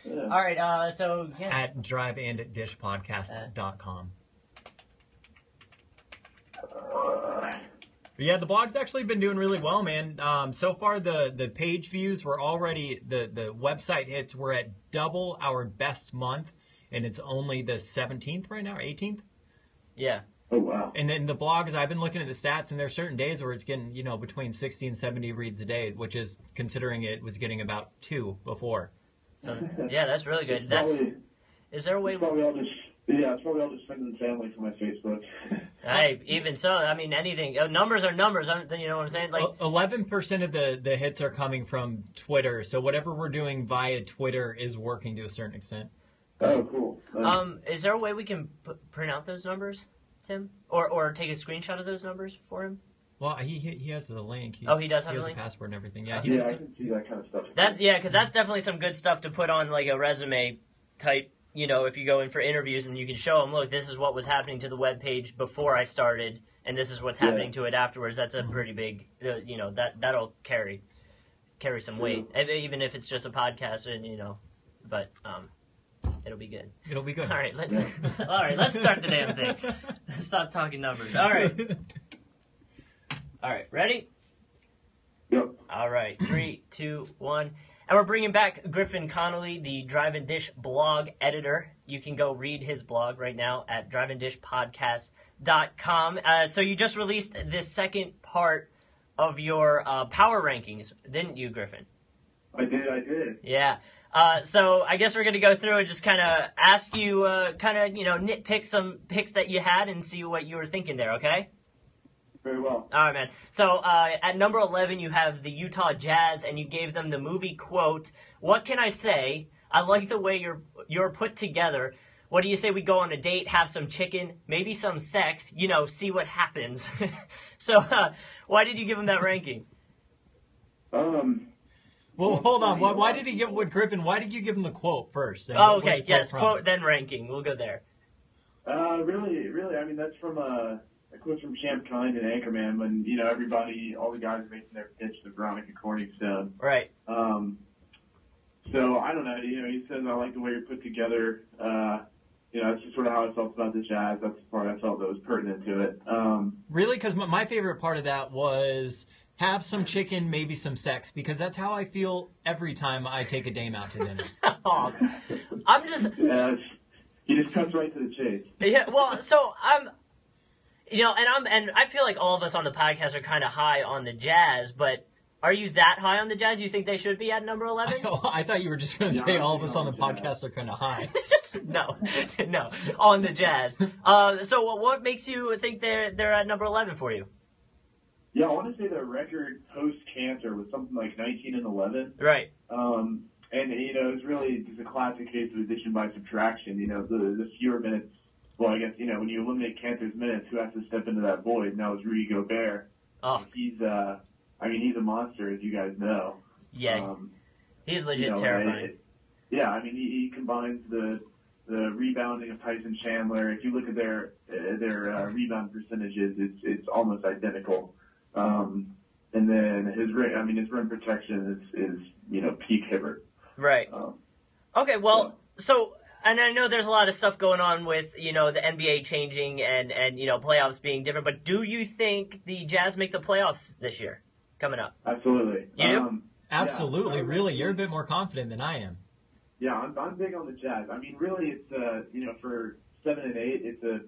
Yeah. All right, so yeah. At driveanddishpodcast.com. But yeah, the blog's actually been doing really well, man. So far, the page views were already, the website hits were at double our best month, and it's only the 17th right now, or 18th. Yeah. Oh, wow. And then the blog is, I've been looking at the stats, and there's certain days where it's getting, between 60 and 70 reads a day, which is considering it was getting about 2 before. So yeah, that's really good. Is there a way? It's probably all just friends and family for my Facebook. Hey, even so, I mean, anything. Numbers are numbers. You know what I'm saying? Like 11% of the hits are coming from Twitter, so whatever we're doing via Twitter is working to a certain extent. Oh, cool. Is there a way we can print out those numbers, Tim, or take a screenshot of those numbers for him? Well, he has the link. Oh, he does have he the has link? a password and everything. Yeah, Yeah, I can see that kind of stuff. Because that's definitely some good stuff to put on like a resume type. You know, if you go in for interviews and you can show them, look, this is what was happening to the web page before I started, and this is what's happening to it afterwards. That's a pretty big, that'll carry some weight, even if it's just a podcast, and but it'll be good. It'll be good. All right, let's start the damn thing. Stop talking numbers. All right, ready? Yep. All right, 3, 2, 1. And we're bringing back Griffin Connolly, the Drive and Dish blog editor. You can go read his blog right now at driveanddishpodcast.com. So you just released the second part of your power rankings, didn't you, Griffin? I did. Yeah. So I guess we're going to go through and just kind of ask you, nitpick some picks that you had and see what you were thinking there, okay? Very well. All right, man. So at number 11, you have the Utah Jazz, and you gave them the movie quote. What can I say? I like the way you're put together. What do you say we go on a date, have some chicken, maybe some sex, see what happens? So why did you give them that ranking? Well, hold on. Why did he give Griffin? Why did you give him the quote first? Oh, okay. Yes, quote then ranking. We'll go there. Really. I mean, that's from a quote from Champ Kind and Anchorman when all the guys are making their pitch to Veronica Corningstone. Right. So I don't know. He says I like the way you're put together. That's just sort of how I felt about the Jazz. That's the part I felt that was pertinent to it. Really, because my favorite part of that was have some chicken, maybe some sex, because that's how I feel every time I take a dame out to dinner. I'm just. He just cuts right to the chase. Yeah. Well, so I'm. And I feel like all of us on the podcast are kind of high on the Jazz, but are you that high on the Jazz? You think they should be at number 11? I thought you were just going to say all of us on the podcast are kind of high. No, on the Jazz. So what makes you think they're at number 11 for you? Yeah, I want to say their record post-cancer was something like 19-11. Right. And it's really just a classic case of addition by subtraction. The fewer minutes. Well, I guess, when you eliminate Cantor's minutes, who has to step into that void? And that was Rudy Gobert. Oh. He's a monster, as you guys know. Yeah. He's legit terrifying. He combines the rebounding of Tyson Chandler. If you look at their rebound percentages, it's almost identical. And then his rim protection is peak Hibbert. Right. Okay, well, so... And I know there's a lot of stuff going on with, the NBA changing and playoffs being different, but do you think the Jazz make the playoffs this year coming up? Absolutely. You do? Absolutely. Really? You're a bit more confident than I am. Yeah, I'm big on the Jazz. I mean, really, it's, for 7 and 8, it's a,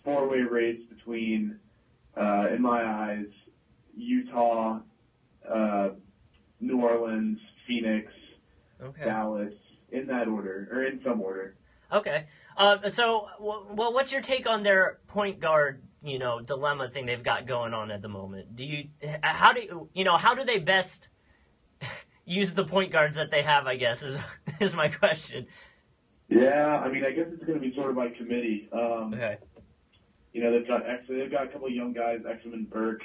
four-way race between, in my eyes, Utah, New Orleans, Phoenix, Dallas, in that order, or in some order. Okay. So what's your take on their point guard, dilemma thing they've got going on at the moment? How do they best use the point guards that they have, I guess, is my question. Yeah, I guess it's going to be sort of by committee. Okay. They've got a couple of young guys, Exum and Burke.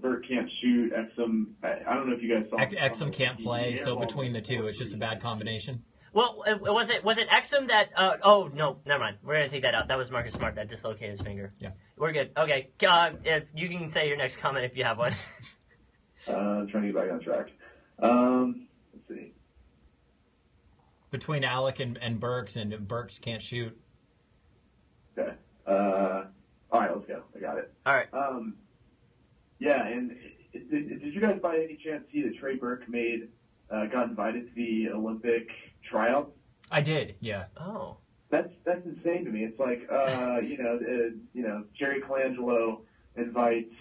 Burke can't shoot. Exum, I don't know if you guys saw. Exum can't play, so between the two, it's just a bad combination. Well, was it Exum that? Oh no, never mind. We're gonna take that out. That was Marcus Smart that dislocated his finger. Yeah, we're good. Okay, if you can say your next comment if you have one. I'm trying to get back on track. Let's see. Between Alec and Burks, and Burks can't shoot. Okay. All right, let's go. I got it. All right. Yeah, and did you guys by any chance see that Trey Burke got invited to the Olympic tryouts? I did, yeah. Oh. That's insane to me. It's like, Jerry Colangelo invites,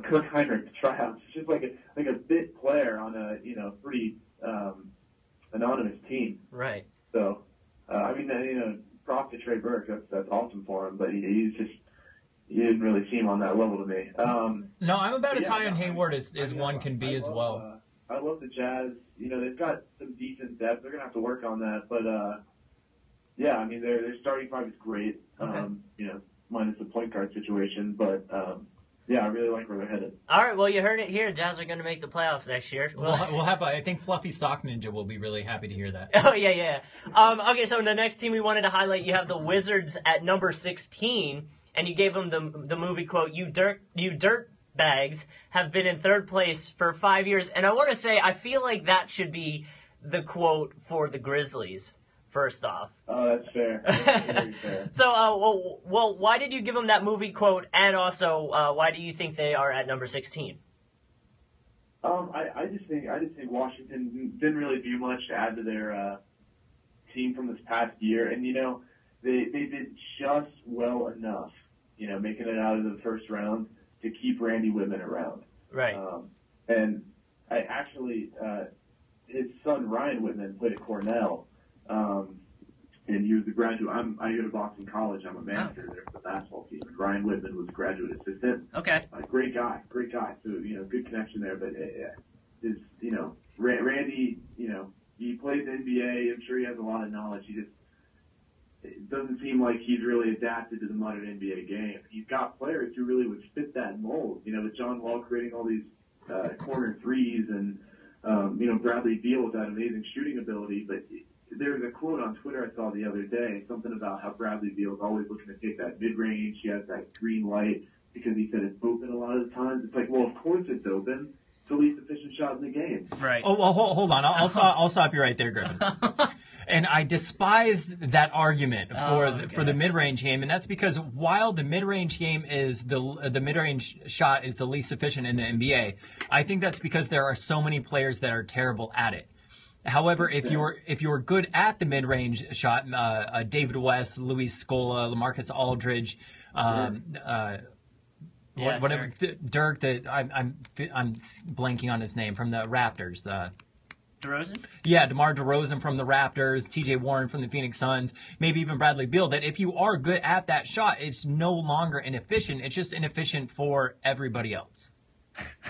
Kirk Heinrich to tryouts. It's just like a bit player on a, pretty anonymous team. Right. So, props to Trey Burke. That's awesome for him, but he didn't really seem on that level to me. No, I'm about as high on Hayward as one can be as well. I love the Jazz. You know, they've got some decent depth. They're gonna have to work on that, but yeah, I mean, their starting five is great. Okay. You know, minus the point guard situation, but yeah, I really like where they're headed. All right, well, you heard it here. Jazz are going to make the playoffs next year. We'll have. I think Fluffy Stock Ninja will be really happy to hear that. Oh, yeah. Okay, so the next team we wanted to highlight, you have the Wizards at number 16, and you gave them the movie quote, you dirt bags have been in third place for 5 years. And I want to say, I feel like that should be the quote for the Grizzlies, first off. Oh, that's fair. That's very fair. So, well, why did you give them that movie quote, and also, why do you think they are at number 16? I just think Washington didn't really do much to add to their team from this past year, and you know they did just well enough, you know, making it out of the first round to keep Randy Whitman around. Right. And I actually his son Ryan Whitman played at Cornell, and he was a graduate. I go to Boston College. I'm a manager there for the basketball team, and Ryan Whitman was a graduate assistant. Okay. Great guy. So, you know, good connection there. But is, you know, Randy, you know, he plays NBA. I'm sure he has a lot of knowledge. It doesn't seem like he's really adapted to the modern NBA game. He's got players who really would fit that mold. You know, with John Wall creating all these corner threes, and you know, Bradley Beal with that amazing shooting ability. But there was a quote on Twitter I saw the other day, something about how Bradley Beal is always looking to take that mid-range. He has that green light because he said it's open a lot of the times. It's like, well, of course it's open. It's the least efficient shot in the game. Right. Oh, well, hold on. I'll stop you right there, Griffin. And I despise that argument for the mid-range game, and that's because while the mid-range game is the mid-range shot is the least efficient in the NBA, I think that's because there are so many players that are terrible at it. However, if you're good at the mid-range shot, David West, Luis Scola, LaMarcus Aldridge, whatever Dirk that I'm blanking on his name from the Raptors. DeRozan? Yeah, DeMar DeRozan from the Raptors, T.J. Warren from the Phoenix Suns, maybe even Bradley Beal, that if you are good at that shot, it's no longer inefficient. It's just inefficient for everybody else.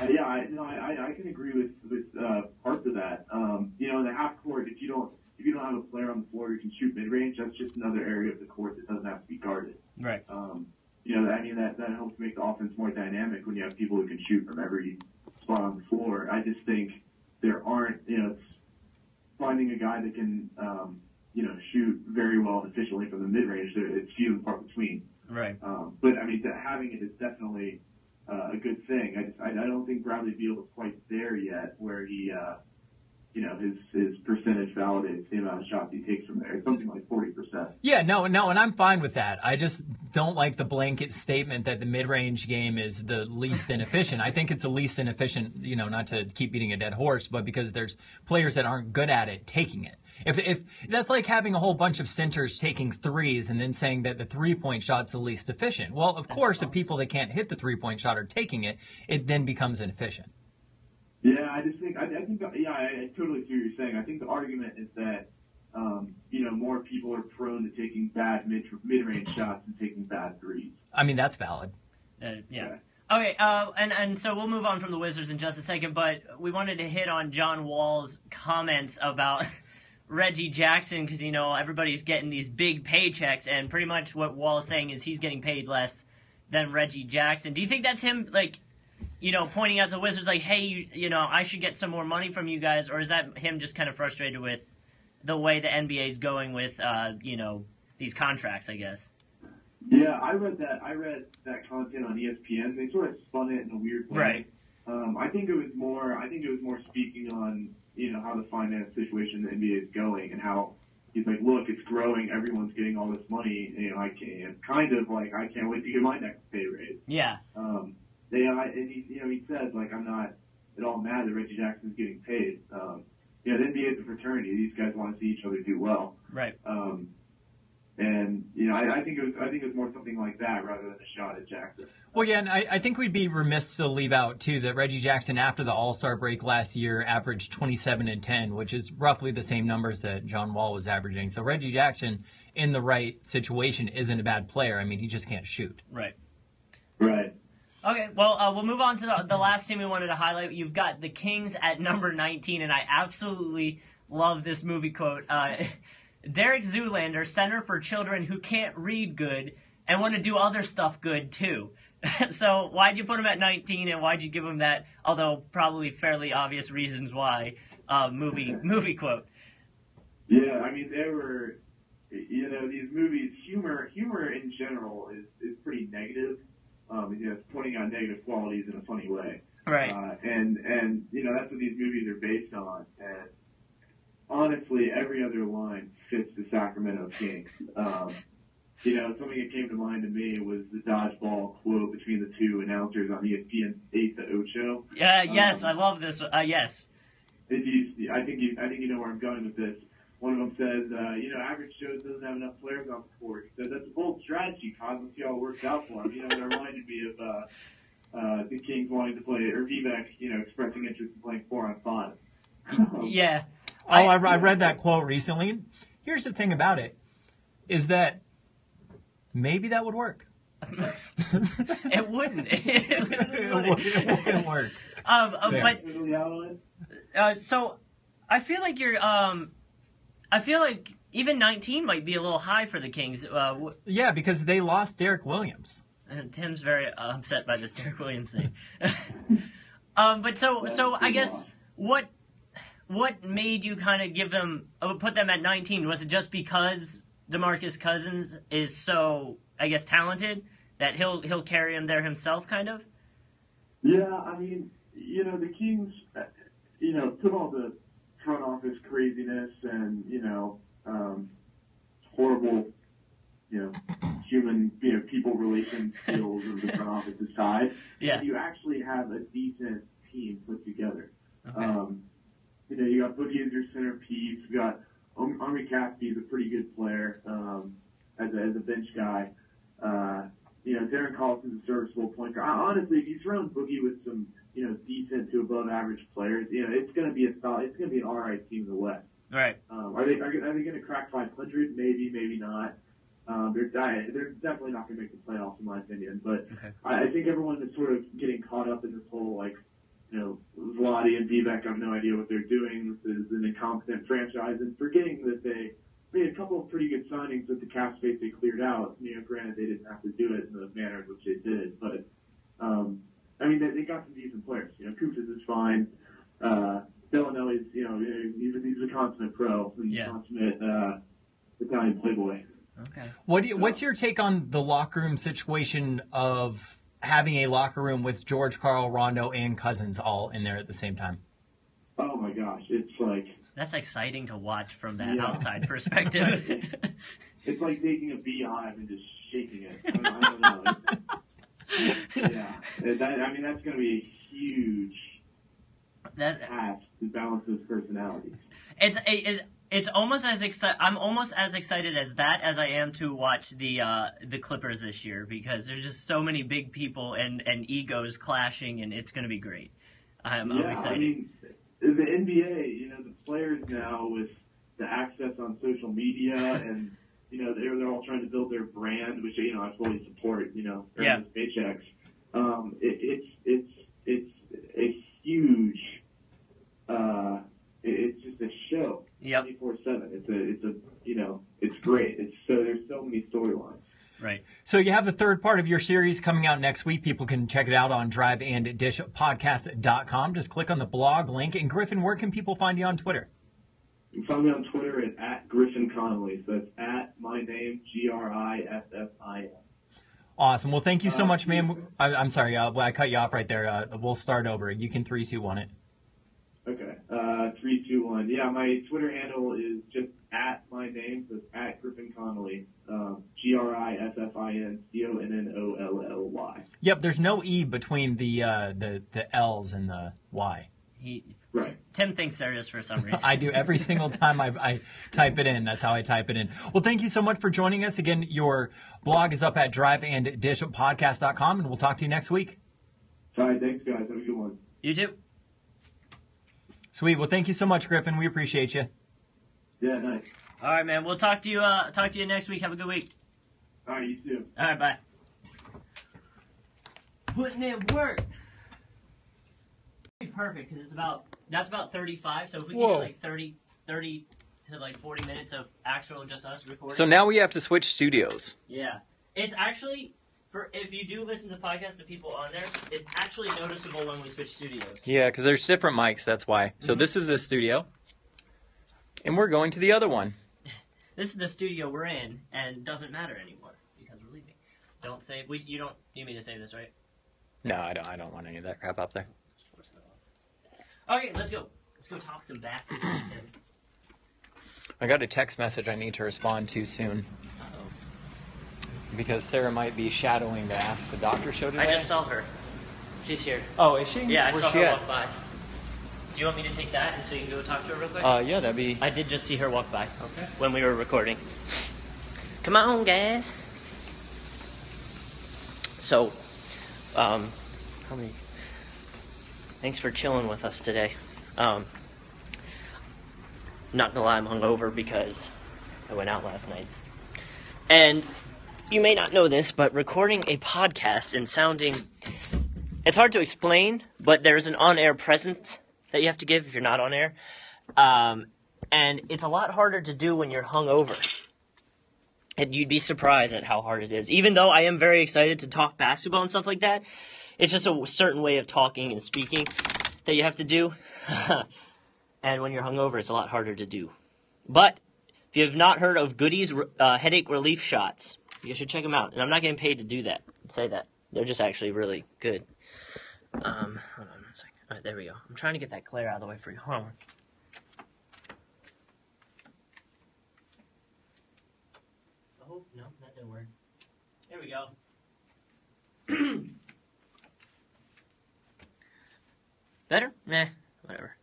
Yeah, I can agree with parts of that. You know, in the half court, if you don't have a player on the floor who can shoot mid range, that's just another area of the court that doesn't have to be guarded. Right. You know, I mean that helps make the offense more dynamic when you have people who can shoot from every spot on the floor. I just think there aren't, you know, it's finding a guy that can, you know, shoot very well and efficiently from the mid range. It's few and far between. Right. But I mean, having it is definitely a good thing. I don't think Bradley Beal is quite there yet, where he, you know, his percentage validates the amount of shots he takes from there. It's something like 40%. Yeah, no, and I'm fine with that. I just don't like the blanket statement that the mid-range game is the least inefficient. I think it's the least inefficient, you know, not to keep beating a dead horse, but because there's players that aren't good at it taking it. If that's like having a whole bunch of centers taking threes and then saying that the three-point shot's the least efficient. Well, of course, if people that can't hit the three-point shot are taking it, it then becomes inefficient. Yeah, I think I totally see what you're saying. I think the argument is that, you know, more people are prone to taking bad mid-range shots and taking bad threes. I mean, that's valid. Yeah. Okay, and so we'll move on from the Wizards in just a second, but we wanted to hit on John Wall's comments about Reggie Jackson, because, you know, everybody's getting these big paychecks, and pretty much what Wall is saying is he's getting paid less than Reggie Jackson. Do you think that's him, like, you know, pointing out to the Wizards, like, hey, you know, I should get some more money from you guys, or is that him just kind of frustrated with the way the NBA is going with, you know, these contracts, I guess? Yeah, I read that content on ESPN. They sort of spun it in a weird way. Right. I think it was more speaking on, you know, how the finance situation in the NBA is going, and how he's like, look, it's growing, everyone's getting all this money, and, you know, I can't wait to get my next pay raise. Yeah. And he says, like, I'm not at all mad that Reggie Jackson's getting paid. You know, the NBA is a fraternity. These guys want to see each other do well. Right. And, you know, I think it was more something like that rather than a shot at Jackson. Well, yeah, and I think we'd be remiss to leave out, too, that Reggie Jackson, after the All-Star break last year, averaged 27 and 10, which is roughly the same numbers that John Wall was averaging. So Reggie Jackson, in the right situation, isn't a bad player. I mean, he just can't shoot. Right. Right. Okay, well, we'll move on to the last team we wanted to highlight. You've got the Kings at number 19, and I absolutely love this movie quote. Derek Zoolander, center for children who can't read good and want to do other stuff good, too. So why'd you put him at 19, and why'd you give him that, although probably fairly obvious reasons why, movie quote? Yeah, I mean, they were, these movies, humor in general is pretty negative. It's pointing out negative qualities in a funny way. Right. And that's what these movies are based on. And honestly, every other line fits the Sacramento Kings. Something that came to mind to me was the dodgeball quote between the two announcers on ESPN's 8 to Ocho. Yes, I love this. Yes. I think you know where I'm going with this. One of them says, average Joe doesn't have enough players on the court. He says, that's a bold strategy, Cos. Let's see how it works out for him. It reminded me of the Kings wanting to play, or Vivek, expressing interest in playing 4-on-5. Yeah. I read that quote recently. Here's the thing about it, is that maybe that would work. It wouldn't. It wouldn't work. So I feel like I feel like even 19 might be a little high for the Kings. Yeah, because they lost Derek Williams. And Tim's very upset by this Derek Williams thing. But I guess what made you kind of give them put them at 19? Was it just because DeMarcus Cousins is so, I guess, talented that he'll carry him there himself, kind of? Yeah, I mean, the Kings, put all the front office craziness and horrible human people relation skills of the front office aside. Yeah. You actually have a decent team put together. Okay. You got Boogie as your centerpiece. You got Army Caskey's a pretty good player as a bench guy. Darren Collison's a serviceable point guard. Honestly, if you surround Boogie with some decent to above average players, it's going to be it's going to be an all right team in the West. Right. Are they going to crack 500? Maybe, maybe not. They're definitely not going to make the playoffs, in my opinion. But Okay. I think everyone is sort of getting caught up in this whole Vlade and Vivek have no idea what they're doing. This is an incompetent franchise, and forgetting that they made a couple of pretty good signings with the cap space they cleared out. Granted, they didn't have to do it in the manner in which they did, but they got some decent players. Kufis is fine. Bellinelli's, he's a consummate pro. He's a consummate Italian playboy. Okay. What's your take on the locker room situation of having a locker room with George Karl, Rondo, and Cousins all in there at the same time? Oh my gosh, it's like that's exciting to watch from that outside perspective. It's like taking a beehive and just shaking it. I don't know. That's going to be a huge task to balance those personalities. It's almost as I'm almost as excited as that as I am to watch the Clippers this year, because there's just so many big people and egos clashing, and it's going to be great. I'm excited. I mean, the NBA, the players now with the access on social media and they're all trying to build their brand, which I fully support. Earn those paychecks. It's a huge. It's just a show. 24/7. It's great. There's so many storylines. Right. So you have the third part of your series coming out next week. People can check it out on driveanddishpodcast.com. Just click on the blog link. And Griffin, where can people find you on Twitter? You can find me on Twitter at Griffin Connolly. So it's at my name, Griffin. Awesome. Well, thank you so much, man. I'm sorry. I cut you off right there. We'll start over. You can 3, 2, 1 it. Okay. 3, 2, 1. Yeah, my Twitter handle is just at my name, so it's at Griffin Connolly. Griffin Connollly. Yep. There's no E between the L's and the Y. Right. Tim thinks there is for some reason. I do every single time I type it in. That's how I type it in. Well, thank you so much for joining us. Again, your blog is up at driveanddishpodcast.com, and we'll talk to you next week. All right. Thanks, guys. Have a good one. You too. Sweet. Well, thank you so much, Griffin. We appreciate you. Yeah, nice. All right, man. We'll talk to you next week. Have a good week. All right, you too. All right, bye. putting in work. Perfect, because that's about 35, so if we can get like 30 to like 40 minutes of actual just us recording. So now we have to switch studios. Yeah. It's actually, if you do listen to podcasts of people on there, it's actually noticeable when we switch studios. Yeah, because there's different mics, that's why. So this is the studio, and we're going to the other one. This is the studio we're in, and doesn't matter anymore, because we're leaving. Don't say, you need me to say this, right? No, I don't want any of that crap up there. Okay, let's go. Let's go talk some basketball, Tim. I got a text message I need to respond to soon. Uh-oh. Because Sarah might be shadowing the Ask the Doctor show today. I just saw her. She's here. Oh, is she? Yeah, I Where's saw she her at? walk by. Do you want me to take that and so you can go talk to her real quick? Yeah, that'd be... I did just see her walk by. Okay. When we were recording. Come on, guys. So, how many... Thanks for chilling with us today. Not gonna lie, I'm hungover because I went out last night. And you may not know this, but recording a podcast and sounding... It's hard to explain, but there's an on-air presence that you have to give if you're not on air. And it's a lot harder to do when you're hungover. And you'd be surprised at how hard it is. Even though I am very excited to talk basketball and stuff like that, it's just a certain way of talking and speaking that you have to do. And when you're hungover, it's a lot harder to do. But if you have not heard of Goody's headache relief shots, you should check them out. And I'm not getting paid to do that. Say that. They're just actually really good. Hold on a second. All right, there we go. I'm trying to get that glare out of the way for you. Hold on. Oh, no, that didn't work. There we go. Better? Nah, whatever.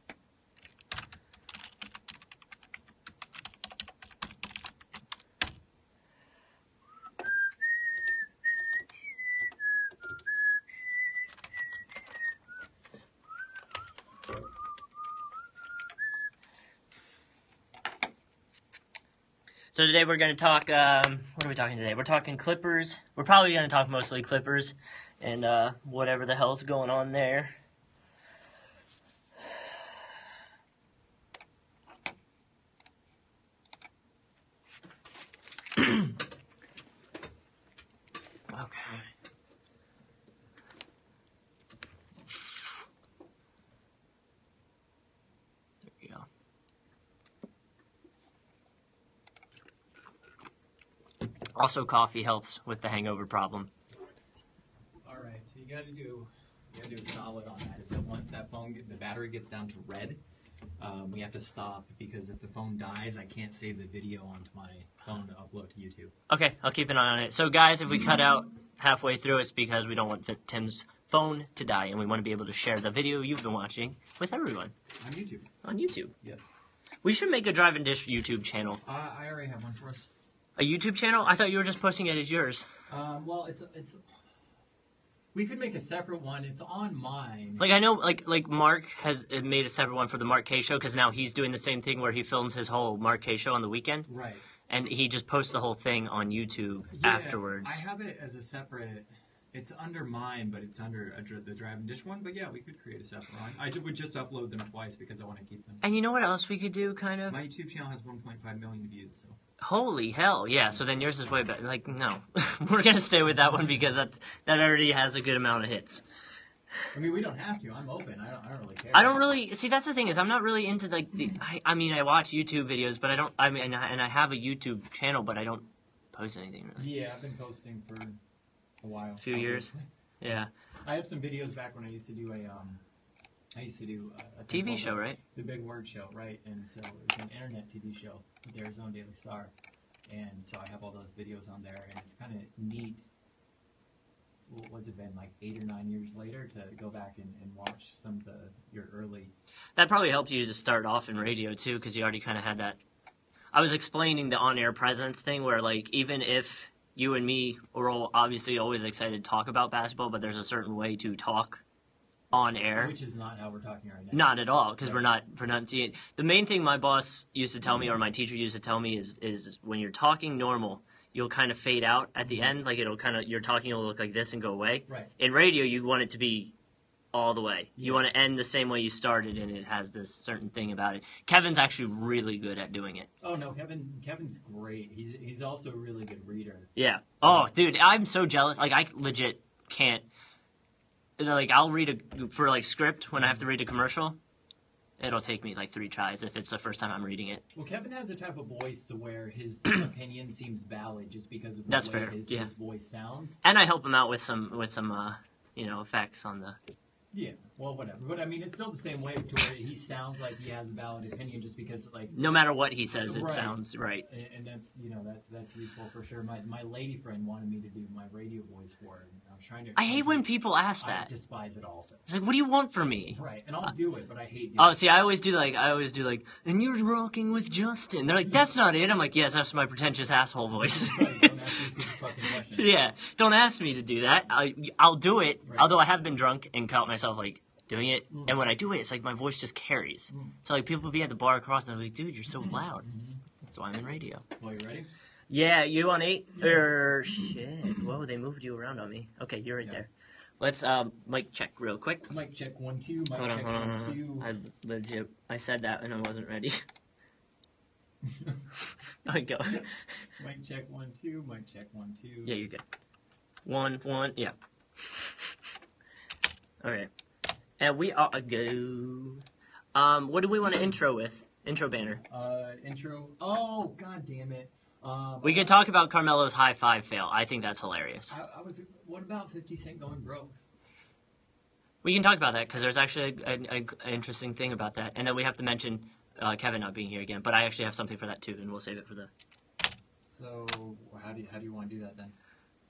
So today we're going to talk, what are we talking today? We're talking Clippers. We're probably going to talk mostly Clippers and whatever the hell's going on there. Okay. There we go. Also, coffee helps with the hangover problem. All right, so you gotta do solid on that. Is that once that the battery gets down to red, we have to stop, because if the phone dies, I can't save the video onto my phone to upload to YouTube. Okay, I'll keep an eye on it. So, guys, if we cut out halfway through, it's because we don't want Tim's phone to die, and we want to be able to share the video you've been watching with everyone. On YouTube. On YouTube. Yes. We should make a Drive and Dish YouTube channel. I already have one for us. A YouTube channel? I thought you were just posting it as yours. Well, it's. We could make a separate one. It's on mine. Like, I know, like Mark has made a separate one for the Mark K Show, because now he's doing the same thing where he films his whole Mark K Show on the weekend. Right. And he just posts the whole thing on YouTube afterwards. I have it as a separate... It's under mine, but it's under the Drive and Dish one. But yeah, we could create a separate one. I would just upload them twice because I want to keep them. And you know what else we could do, kind of? My YouTube channel has 1.5 million views, so... Holy hell, yeah, so then yours is way better. Like, no. We're going to stay with that one because that already has a good amount of hits. I mean, we don't have to. I'm open. I don't really care. I don't really... See, that's the thing, is I'm not really into, like... I mean, I watch YouTube videos, but I don't... I mean, and I have a YouTube channel, but I don't post anything, really. Yeah, I've been posting for a while. A few years? Yeah. I have some videos back when I used to do a TV show, right? The Big Word Show, right? And so it was an internet TV show with the Arizona Daily Star. And so I have all those videos on there, and it's kind of neat. What's it been, like 8 or 9 years later, to go back and watch some of your early... That probably helped you to start off in radio, too, because you already kind of had that... I was explaining the on-air presence thing where, like, even if you and me are all obviously always excited to talk about basketball, but there's a certain way to talk on air. Which is not how we're talking right now. Not at all, because we're not pronunciating. The main thing my boss used to tell me, or my teacher used to tell me, is when you're talking normal, you'll kind of fade out at the end. Like it'll kind of, your talking will look like this and go away. Right. In radio, you want it to be all the way. You Yeah. want to end the same way you started, and it has this certain thing about it. Kevin's actually really good at doing it. Oh no, Kevin's great. He's also a really good reader. Yeah. Oh, dude, I'm so jealous. Like, I legit can't. Like, I'll read for like script when I have to read a commercial. It'll take me like 3 tries if it's the first time I'm reading it. Well, Kevin has a type of voice to where his opinion seems valid just because of the That's way fair, his voice sounds. And I help him out with some effects on the. Yeah, well, whatever. But I mean, it's still the same way to where he sounds like he has a valid opinion just because, like, No matter what he says, it Right. sounds right. and that's that's useful for sure. My lady friend wanted me to do my radio voice for her, and I was trying to. I hate when people ask I that. despise it also. It's like, what do you want from me? Right, and I'll do it, but I hate doing Oh, it. see, I always do like, and you're rocking with Justin. They're like, that's not it. I'm like, yes, that's my pretentious asshole voice. Right, don't ask me these fucking questions. Yeah, don't ask me to do that. I'll do it, Right. although I have been drunk and caught myself, like, doing it. And when I do it, it's like my voice just carries. So, like, people will be at the bar across, and I'm like, dude, you're so loud. That's why I'm in radio. Well, you ready? Yeah, you on 8? Shit. Whoa, they moved you around on me. Okay, you're right there. Let's, mic check real quick. Mic check 1 2. Mic Hold on, check hold on, 1 hold 2. on. I said that and I wasn't ready. I go. Mic check 1 2. Mic check 1 2. Yeah, you're good. 1 1. Yeah. Okay. And we are a go. What do we want to intro with? Intro banner. Intro. Oh, god damn it. We could talk about Carmelo's high five fail. I think that's hilarious. I was. What about 50 Cent going broke? We can talk about that because there's actually an interesting thing about that. And then we have to mention Kevin not being here again. But I actually have something for that too, and we'll save it for the. So how do you want to do that then?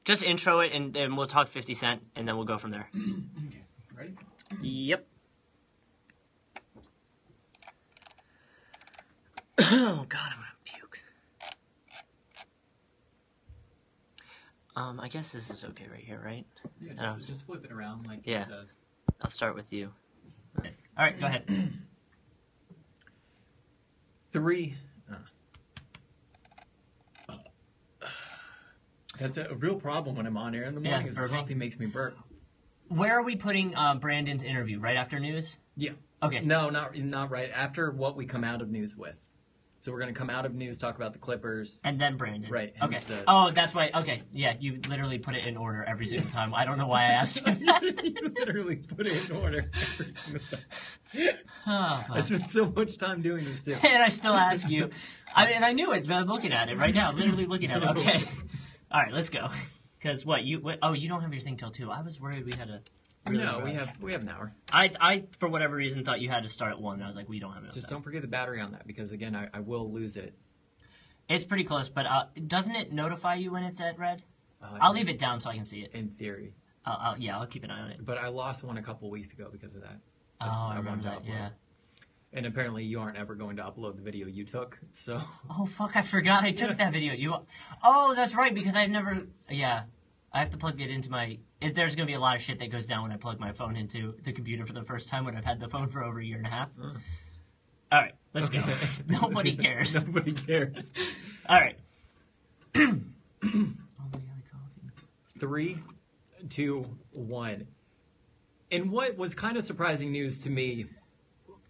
Just intro it, and we'll talk 50 Cent, and then we'll go from there. Okay. Ready? Yep. Oh God, I'm gonna puke. I guess this is okay right here, right? Yeah, just flip it around like. Yeah. I'll start with you. All right, go ahead. 3. That's a real problem when I'm on air in the morning. Is burping. coffee makes me burp. Where are we putting Brandon's interview? Right after news? Yeah. Okay. No, not right after what we come out of news with. So we're gonna come out of news, talk about the Clippers. And then Brandon. Right. Okay. hence the- Oh, that's why. Okay. Yeah, you literally put it in order every single time. I don't know why I asked you that. You literally put it in order every single time. Oh, I spent so much time doing this too. and I still ask you. I knew it. I'm looking at it right now. Literally looking at it. Okay. All right, let's go. Because you don't have your thing till 2. I was worried we had a. Really No, rush. we have an hour. I for whatever reason thought you had to start at 1. And I was like, we don't have enough. Just time. don't forget the battery on that because again, I will lose it. It's pretty close, but doesn't it notify you when it's at red? I'll leave it down so I can see it. In theory, I'll keep an eye on it. but I lost one a couple weeks ago because of that. Oh, I wanted remember to that. upload. Yeah. And apparently, you aren't ever going to upload the video you took. So Oh fuck! I forgot I took that video. Oh, that's right because I've never. Yeah, I have to plug it into my. There's gonna be a lot of shit that goes down when I plug my phone into the computer for the first time when I've had the phone for over a year and a half. All right, let's go. Nobody cares. Nobody cares. All right. Oh my god, coffee. 3, 2, 1. And what was kind of surprising news to me,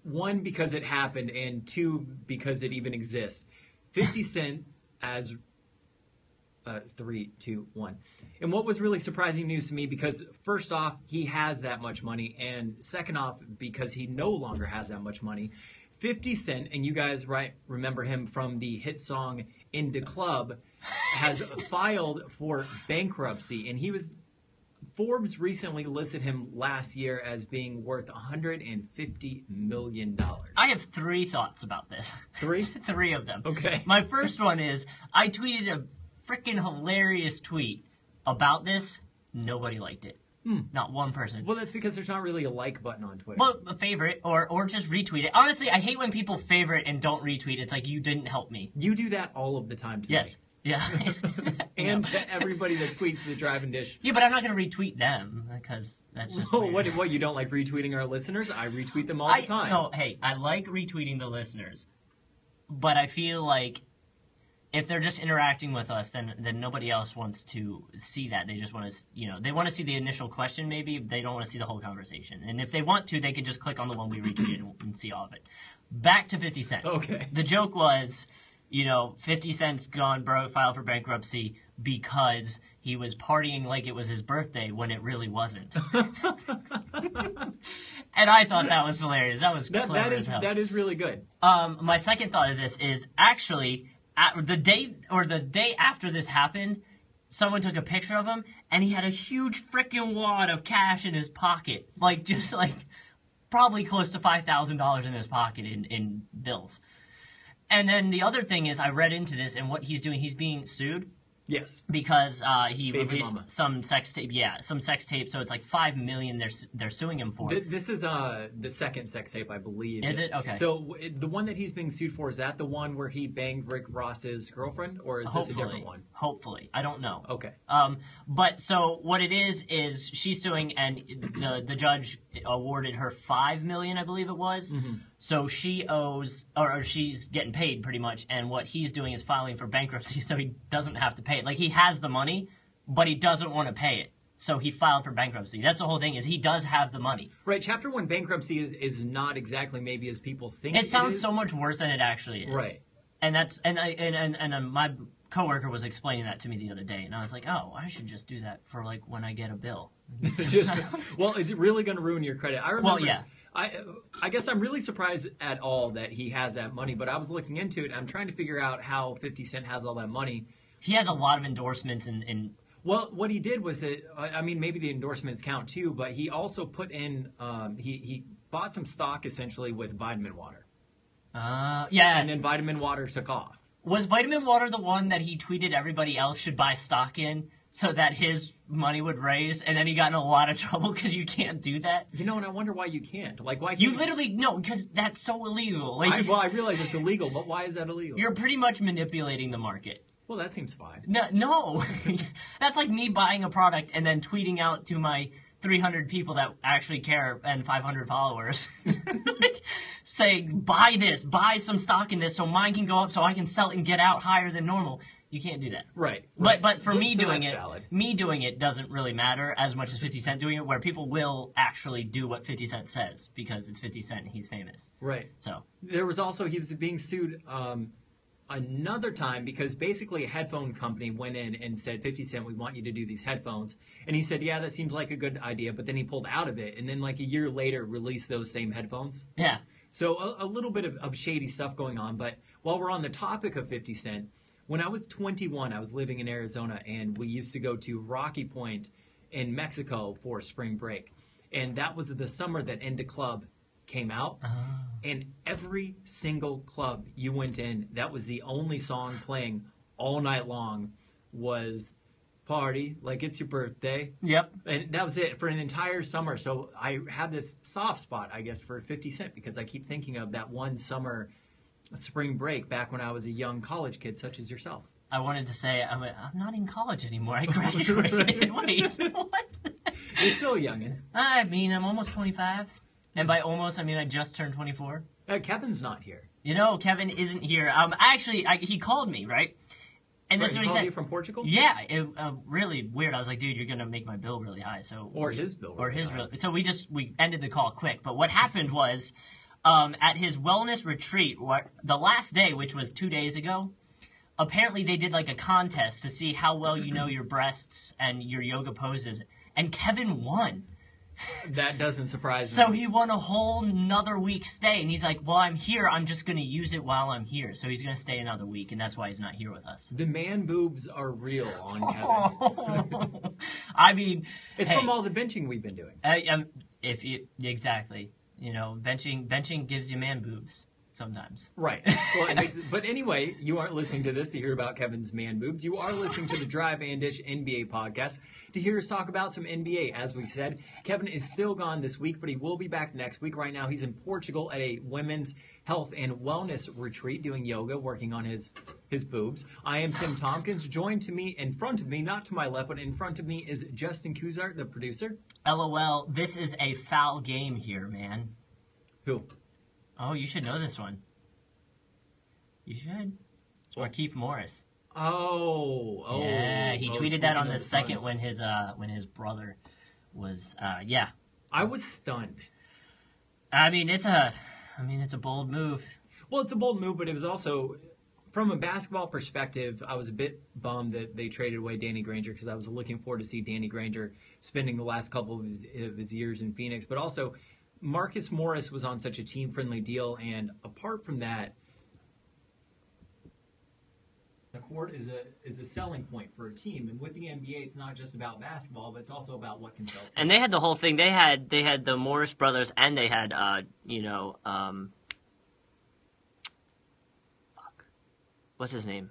1, because it happened, and 2, because it even exists. 50 Cent as 3, 2, 1. And what was really surprising news to me, because first off, he has that much money, and second off, because he no longer has that much money, 50 Cent, and you guys remember him from the hit song In the Club, has filed for bankruptcy, and Forbes recently listed him last year as being worth $150 million. I have 3 thoughts about this. 3? 3 of them. Okay. My first one is I tweeted a freaking hilarious tweet about this. Nobody liked it. Not one person. Well, that's because there's not really a like button on Twitter. Well, a favorite or just retweet it. Honestly, I hate when people favorite and don't retweet. It's like you didn't help me. You do that all of the time to me. Yes. Yeah. And to everybody that tweets the Drive and Dish. Yeah, but I'm not going to retweet them because that's just Oh, weird. what, you don't like retweeting our listeners? I retweet them all the time. No, hey, I like retweeting the listeners, but I feel like if they're just interacting with us, then nobody else wants to see that. They just want to, they want to see the initial question maybe. They don't want to see the whole conversation. And if they want to, they can just click on the one we retweeted and see all of it. Back to 50 Cent. Okay. The joke was, 50 Cent's gone broke, filed for bankruptcy because he was partying like it was his birthday when it really wasn't. And I thought that was hilarious. That was clever as hell. That is really good. My second thought of this is actually the day after this happened, someone took a picture of him and he had a huge freaking wad of cash in his pocket, probably close to $5,000 in his pocket in bills. And then the other thing is, I read into this, and what he's doing, he's being sued. Yes. Because he Baby released mama. some sex tape. Yeah, some sex tape. So it's like $5 million they're suing him for. This is the second sex tape, I believe. Is it? Okay. So the one that he's being sued for, is that the one where he banged Rick Ross's girlfriend, or is this a different one? Hopefully, I don't know. Okay. But so what it is she's suing, and the judge awarded her $5 million, I believe it was. Mm-hmm. So she owes, or she's getting paid pretty much, and what he's doing is filing for bankruptcy so he doesn't have to pay it. Like, he has the money, but he doesn't want to pay it. So he filed for bankruptcy. That's the whole thing, is he does have the money. Right, Chapter 1 bankruptcy is not exactly maybe as people think it sounds so much worse than it actually is. Right. And that's, my coworker was explaining that to me the other day, and I was like, oh, I should just do that for, like, when I get a bill. Well, it's really going to ruin your credit. I remember. Well, yeah. I guess I'm really surprised at all that he has that money, but I was looking into it, and I'm trying to figure out how 50 Cent has all that money. He has a lot of endorsements and Well, what he did was that, I mean, maybe the endorsements count too, but he also put in, he bought some stock essentially with Vitamin Water. yes. And then Vitamin Water took off. Was Vitamin Water the one that he tweeted everybody else should buy stock in so that his money would raise, and then he got in a lot of trouble because you can't do that? And I wonder why you can't. Like, why can't you literally, no, because that's so illegal. Like, I realize it's illegal, but why is that illegal? You're pretty much manipulating the market. Well, that seems fine. No. That's like me buying a product and then tweeting out to my 300 people that actually care and 500 followers. Saying, buy this, buy some stock in this so mine can go up so I can sell it and get out higher than normal. You can't do that. Right. But for me So doing that's it, valid. me doing it doesn't really matter as much as 50 Cent doing it, where people will actually do what 50 Cent says because it's 50 Cent and he's famous. Right. So There was also, he was being sued another time because basically a headphone company went in and said, 50 Cent, we want you to do these headphones. And he said, yeah, that seems like a good idea. But then he pulled out of it and then like a year later released those same headphones. yeah. So a little bit of shady stuff going on. But while we're on the topic of 50 Cent, when I was 21, I was living in Arizona, and we used to go to Rocky Point in Mexico for spring break. And that was the summer that Enda Club came out. And every single club you went in, that was the only song playing all night long was Party Like It's Your Birthday. Yep. And that was it for an entire summer. So I have this soft spot, I guess, for 50 Cent because I keep thinking of that one summer spring break back when I was a young college kid such as yourself. I wanted to say, I'm not in college anymore. I graduated. Wait, what? You're still a youngin'. I mean, I'm almost 25. And by almost, I mean I just turned 24. Kevin's not here. Kevin isn't here. He called me, right? And this is what he called said. you from Portugal? Yeah, it really weird. I was like, dude, you're gonna make my bill really high. His bill. So we ended the call quick. But what happened was, at his wellness retreat, the last day, which was 2 days ago, apparently they did like a contest to see how well you know your breasts and your yoga poses, and Kevin won. That doesn't surprise me. So he won a whole another week stay, and he's like, well, I'm here, I'm just going to use it while I'm here. So he's going to stay another week, and that's why he's not here with us. The man boobs are real on Kevin. I mean, it's from all the benching we've been doing. Exactly. Benching gives you man boobs sometimes. Right. Well, but anyway, you aren't listening to this to hear about Kevin's man boobs. You are listening to the Drive and Dish NBA podcast to hear us talk about some NBA. As we said, Kevin is still gone this week, but he will be back next week. Right now, he's in Portugal at a women's health and wellness retreat doing yoga, working on his boobs. I am Tim Tompkins. Joined to me, in front of me, not to my left, but in front of me is Justin Kuzart, the producer. LOL, this is a foul game here, man. Who? Oh, you should know this one. You should. Or Keith Morris. Oh. Yeah, he tweeted that on the second Suns. when his brother was yeah. I was stunned. I mean, it's a bold move. Well, it's a bold move, but it was also, from a basketball perspective, I was a bit bummed that they traded away Danny Granger because I was looking forward to see Danny Granger spending the last couple of his years in Phoenix. But also, Marcus Morris was on such a team-friendly deal, and apart from that, the court is a selling point for a team. And with the NBA, it's not just about basketball, but it's also about what can sell tickets. And they had the whole thing. They had the Morris brothers, and they had what's his name?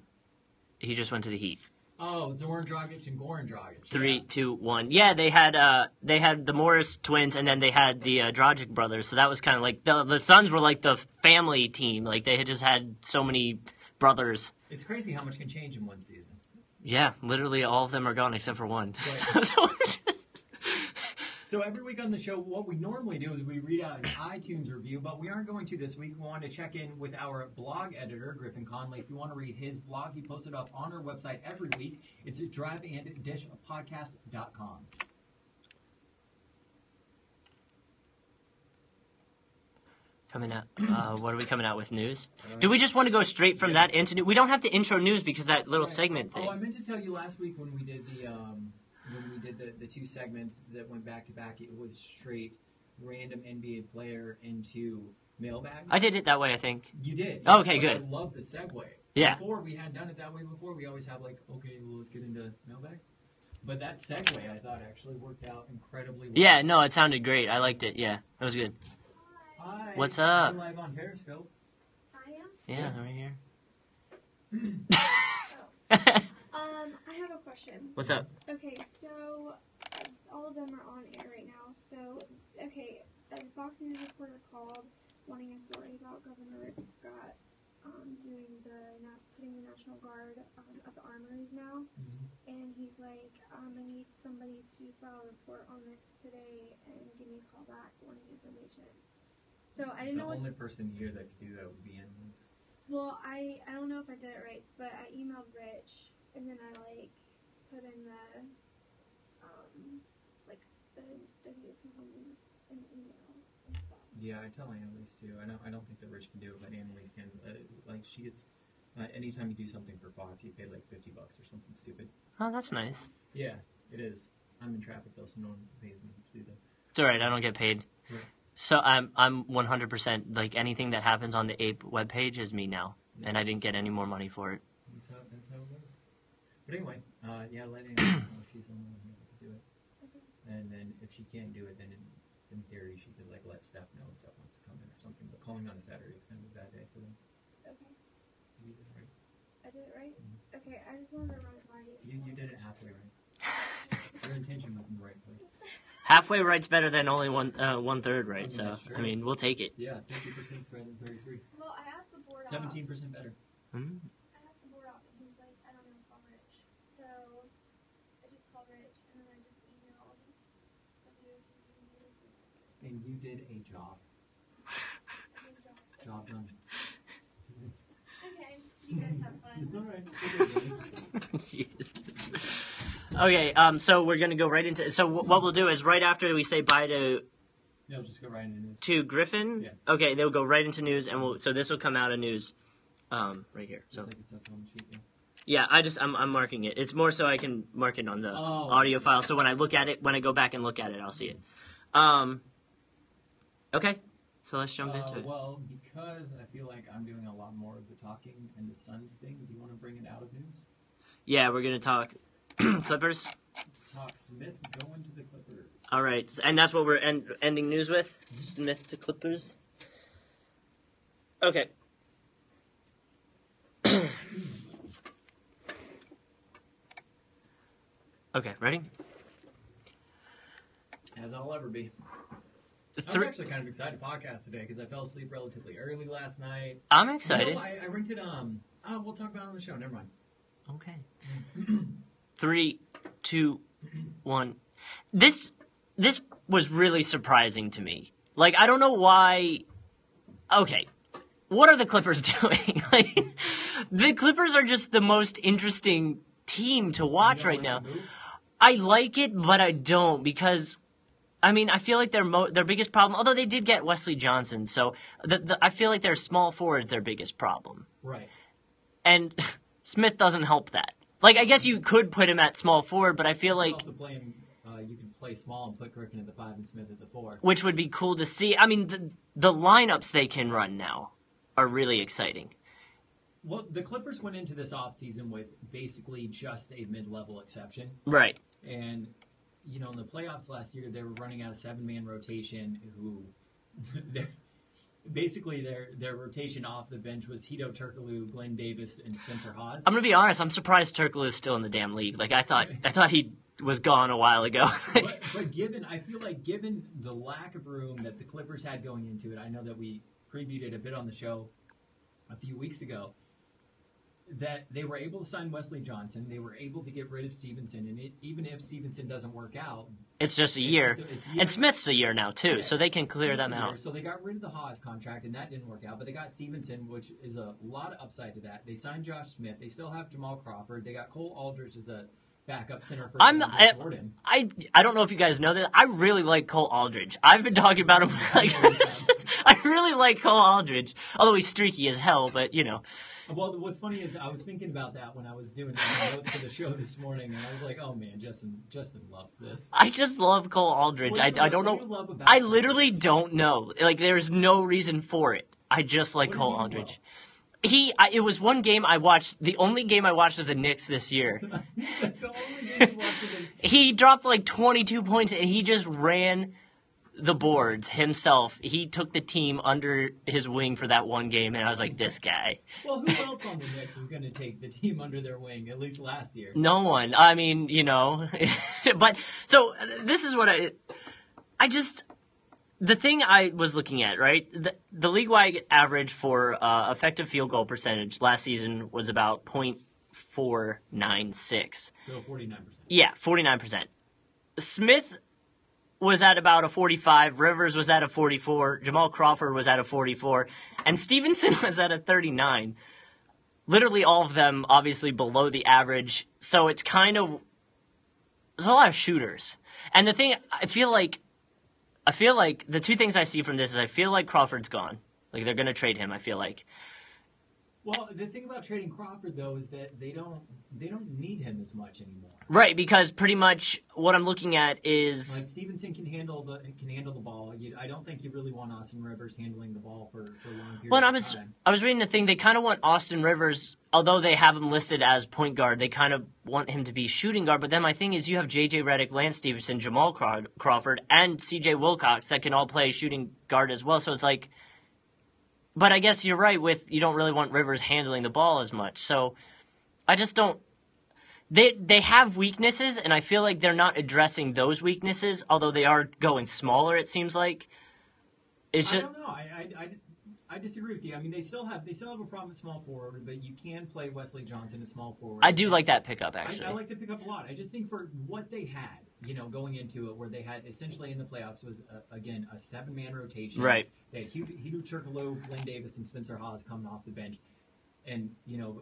He just went to the Heat. Oh, Zoran Dragic and Goran Dragic. 3, 2, 1. Yeah, they had the Morris twins, and then they had the Dragic brothers. So that was kind of like the Suns were like the family team. Like they had just had so many brothers. It's crazy how much can change in one season. Yeah, literally all of them are gone except for one. Right. So every week on the show, what we normally do is we read out an iTunes review, but we aren't going to this week. We want to check in with our blog editor, Griffin Conley. If you want to read his blog, he posts it up on our website every week. It's at driveanddishpodcast.com. Coming out. What are we coming out with? News? Do we just want to go straight from that into news? We don't have to intro news because that little segment thing. Oh, I meant to tell you last week when we did the two segments that went back to back, it was straight random NBA player into mailbag. I did it that way, I think. You did. Oh, okay, but good. I love the segue. Yeah. Before we had done it that way before, we always have like, okay, well, let's get into mailbag. But that segue, I thought, actually worked out incredibly well. Yeah, no, it sounded great. I liked it. Yeah, it was good. Hi. What's up? You're live on Periscope. I am? Yeah, right here. I have a question. What's up? Okay, so all of them are on air right now. So, okay, a Fox News reporter called wanting a story about Governor Rick Scott putting the National Guard at the armories now. Mm-hmm. And he's like, I need somebody to file a report on this today and give me a call back wanting information. So I didn't know The only person here that could do that would be Annalise. Well, I don't know if I did it right, but I emailed Rich, and then I put in the WFP news in the email and stuff. Yeah, I tell Annalise too. I don't think that Rich can do it, but Annalise can. She gets. Anytime you do something for Fox, you pay like $50 or something stupid. Oh, that's nice. Yeah, it is. I'm in traffic though, so no one pays me to do that. It's alright, I don't get paid. Yeah. So I'm 100% like anything that happens on the Ape webpage is me now, and I didn't get any more money for it. That's how it goes. But anyway, let Annalise know if she's the one who can do it. Okay. And then if she can't do it, then in theory she could let Steph know if Steph wants to come in or something. But calling on a Saturday is kind of a bad day for them. Okay. You did it right. I did it right? Mm-hmm. Okay, I just wanted to run it by you. You did it halfway right. Your intention was in the right place. Halfway right's better than only one third right. Okay, So that's true. I mean, we'll take it. Yeah, 50% better than 33. Well, I asked the board 17% better. Hmm? I asked the board off, and he's like, I don't know if I'm rich. So I just called Rich, and then I just emailed somebody who can And you did a job. Job done. Okay, you guys have fun. It's all right. Jesus. Okay, so we're gonna go right into. So what we'll do is right after we say bye You'll just go right into this. to Griffin. Yeah. Okay, they'll go right into news, and so this will come out of news, right here. Just So like it says on the sheet. yeah, I'm marking it. It's more so I can mark it on the Oh. audio file. So when I go back and look at it, I'll see it. Okay, so let's jump into it. Well, because I feel like I'm doing a lot more of the talking and the Suns thing, do you want to bring it out of news? Yeah, we're gonna talk Clippers. Talk Smith going to the Clippers. All right, and that's what we're ending news with. Smith to Clippers. Okay. Okay, ready? As I'll ever be. I was Three. actually kind of excited to podcast today because I fell asleep relatively early last night. I'm excited. No, I rented we'll talk about it on the show. Never mind. Okay. 3, 2, 1. This was really surprising to me. Like, I don't know why. Okay. what are the Clippers doing? Like, the Clippers are just the most interesting team to watch right now. I like it, but I don't, because I mean, I feel like their biggest problem, although they did get Wesley Johnson, so I feel like their small forward's their biggest problem. Right. And Smith doesn't help that. Like, I guess you could put him at small forward, but I feel like... You can play small and put Griffin at the 5 and Smith at the 4. Which would be cool to see. I mean, the lineups they can run now are really exciting. Well, the Clippers went into this offseason with basically just a mid-level exception. Right. And, in the playoffs last year, they were running out a 7-man rotation who... Basically, their rotation off the bench was Hito Turkoglu, Glenn Davis, and Spencer Hawes. I'm gonna be honest. I'm surprised Turkoglu is still in the damn league. Like, I thought he was gone a while ago. but I feel like given the lack of room that the Clippers had going into it, I know that we previewed it a bit on the show a few weeks ago, that they were able to sign Wesley Johnson. They were able to get rid of Stevenson, and even if Stevenson doesn't work out, it's just a year. It's a year. And Smith's a year now too, so they can clear them out. So they got rid of the Hawes contract, and that didn't work out. But they got Stevenson, which is a lot of upside to that. They signed Josh Smith. They still have Jamal Crawford. They got Cole Aldridge as a backup center for Jordan. I don't know if you guys know this. I really like Cole Aldridge. I've been talking about him like I really like Cole Aldridge, although he's streaky as hell. But Well, what's funny is I was thinking about that when I was doing the notes for the show this morning, and I was like, "Oh man, Justin loves this." I just love Cole Aldridge. I don't know. I literally don't know. Like, there's no reason for it. I just like Cole Aldridge. It was one game I watched. The only game I watched of the Knicks this year. The only game you watched of the... He dropped like 22 points, and he just ran the boards himself. He took the team under his wing for that one game, and I was like, this guy. Well, who else on the Knicks is going to take the team under their wing, at least last year? No one. I mean, But, so, this is what the thing I was looking at, right? The league-wide average for effective field goal percentage last season was about .496. So 49%. Yeah, 49%. Smith was at about a 45, Rivers was at a 44, Jamal Crawford was at a 44, and Stevenson was at a 39. Literally all of them obviously below the average, so it's kind of... There's a lot of shooters. And the thing, I feel like the two things I see from this is I feel like Crawford's gone. Like, they're going to trade him, I feel like. Well, the thing about trading Crawford, though, is that they don't need him as much anymore. Right, because pretty much what I'm looking at is... Like, Stevenson can handle the ball. I don't think you really want Austin Rivers handling the ball for a long period of time. I was reading the thing, they kind of want Austin Rivers, although they have him listed as point guard, they kind of want him to be shooting guard. But then my thing is you have J.J. Redick, Lance Stevenson, Jamal Crawford, and C.J. Wilcox that can all play shooting guard as well. So it's like... But I guess you're right you don't really want Rivers handling the ball as much. So I just don't... They have weaknesses, and I feel like they're not addressing those weaknesses, although they are going smaller, it seems like. I don't know. I disagree with you. I mean, they still have a problem at small forward, but you can play Wesley Johnson at small forward. I do like that pickup, actually. I like the pickup a lot. I just think for what they had, going into it, where they had essentially in the playoffs was, again, a 7-man rotation. Right. They had Hito Turkoglu, Glenn Davis, and Spencer Hawes coming off the bench. And,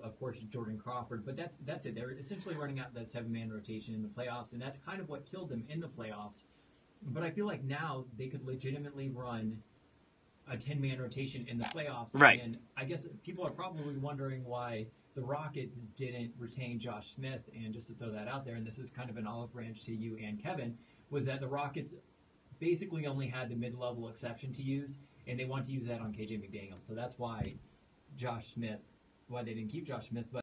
of course, Jordan Crawford. But that's it. They're essentially running out that 7-man rotation in the playoffs, and that's kind of what killed them in the playoffs. But I feel like now they could legitimately run a 10-man rotation in the playoffs. Right. And I guess people are probably wondering why the Rockets didn't retain Josh Smith. And just to throw that out there, and this is kind of an olive branch to you and Kevin, was that the Rockets basically only had the mid-level exception to use, and they want to use that on KJ McDaniels. So that's why they didn't keep Josh Smith. But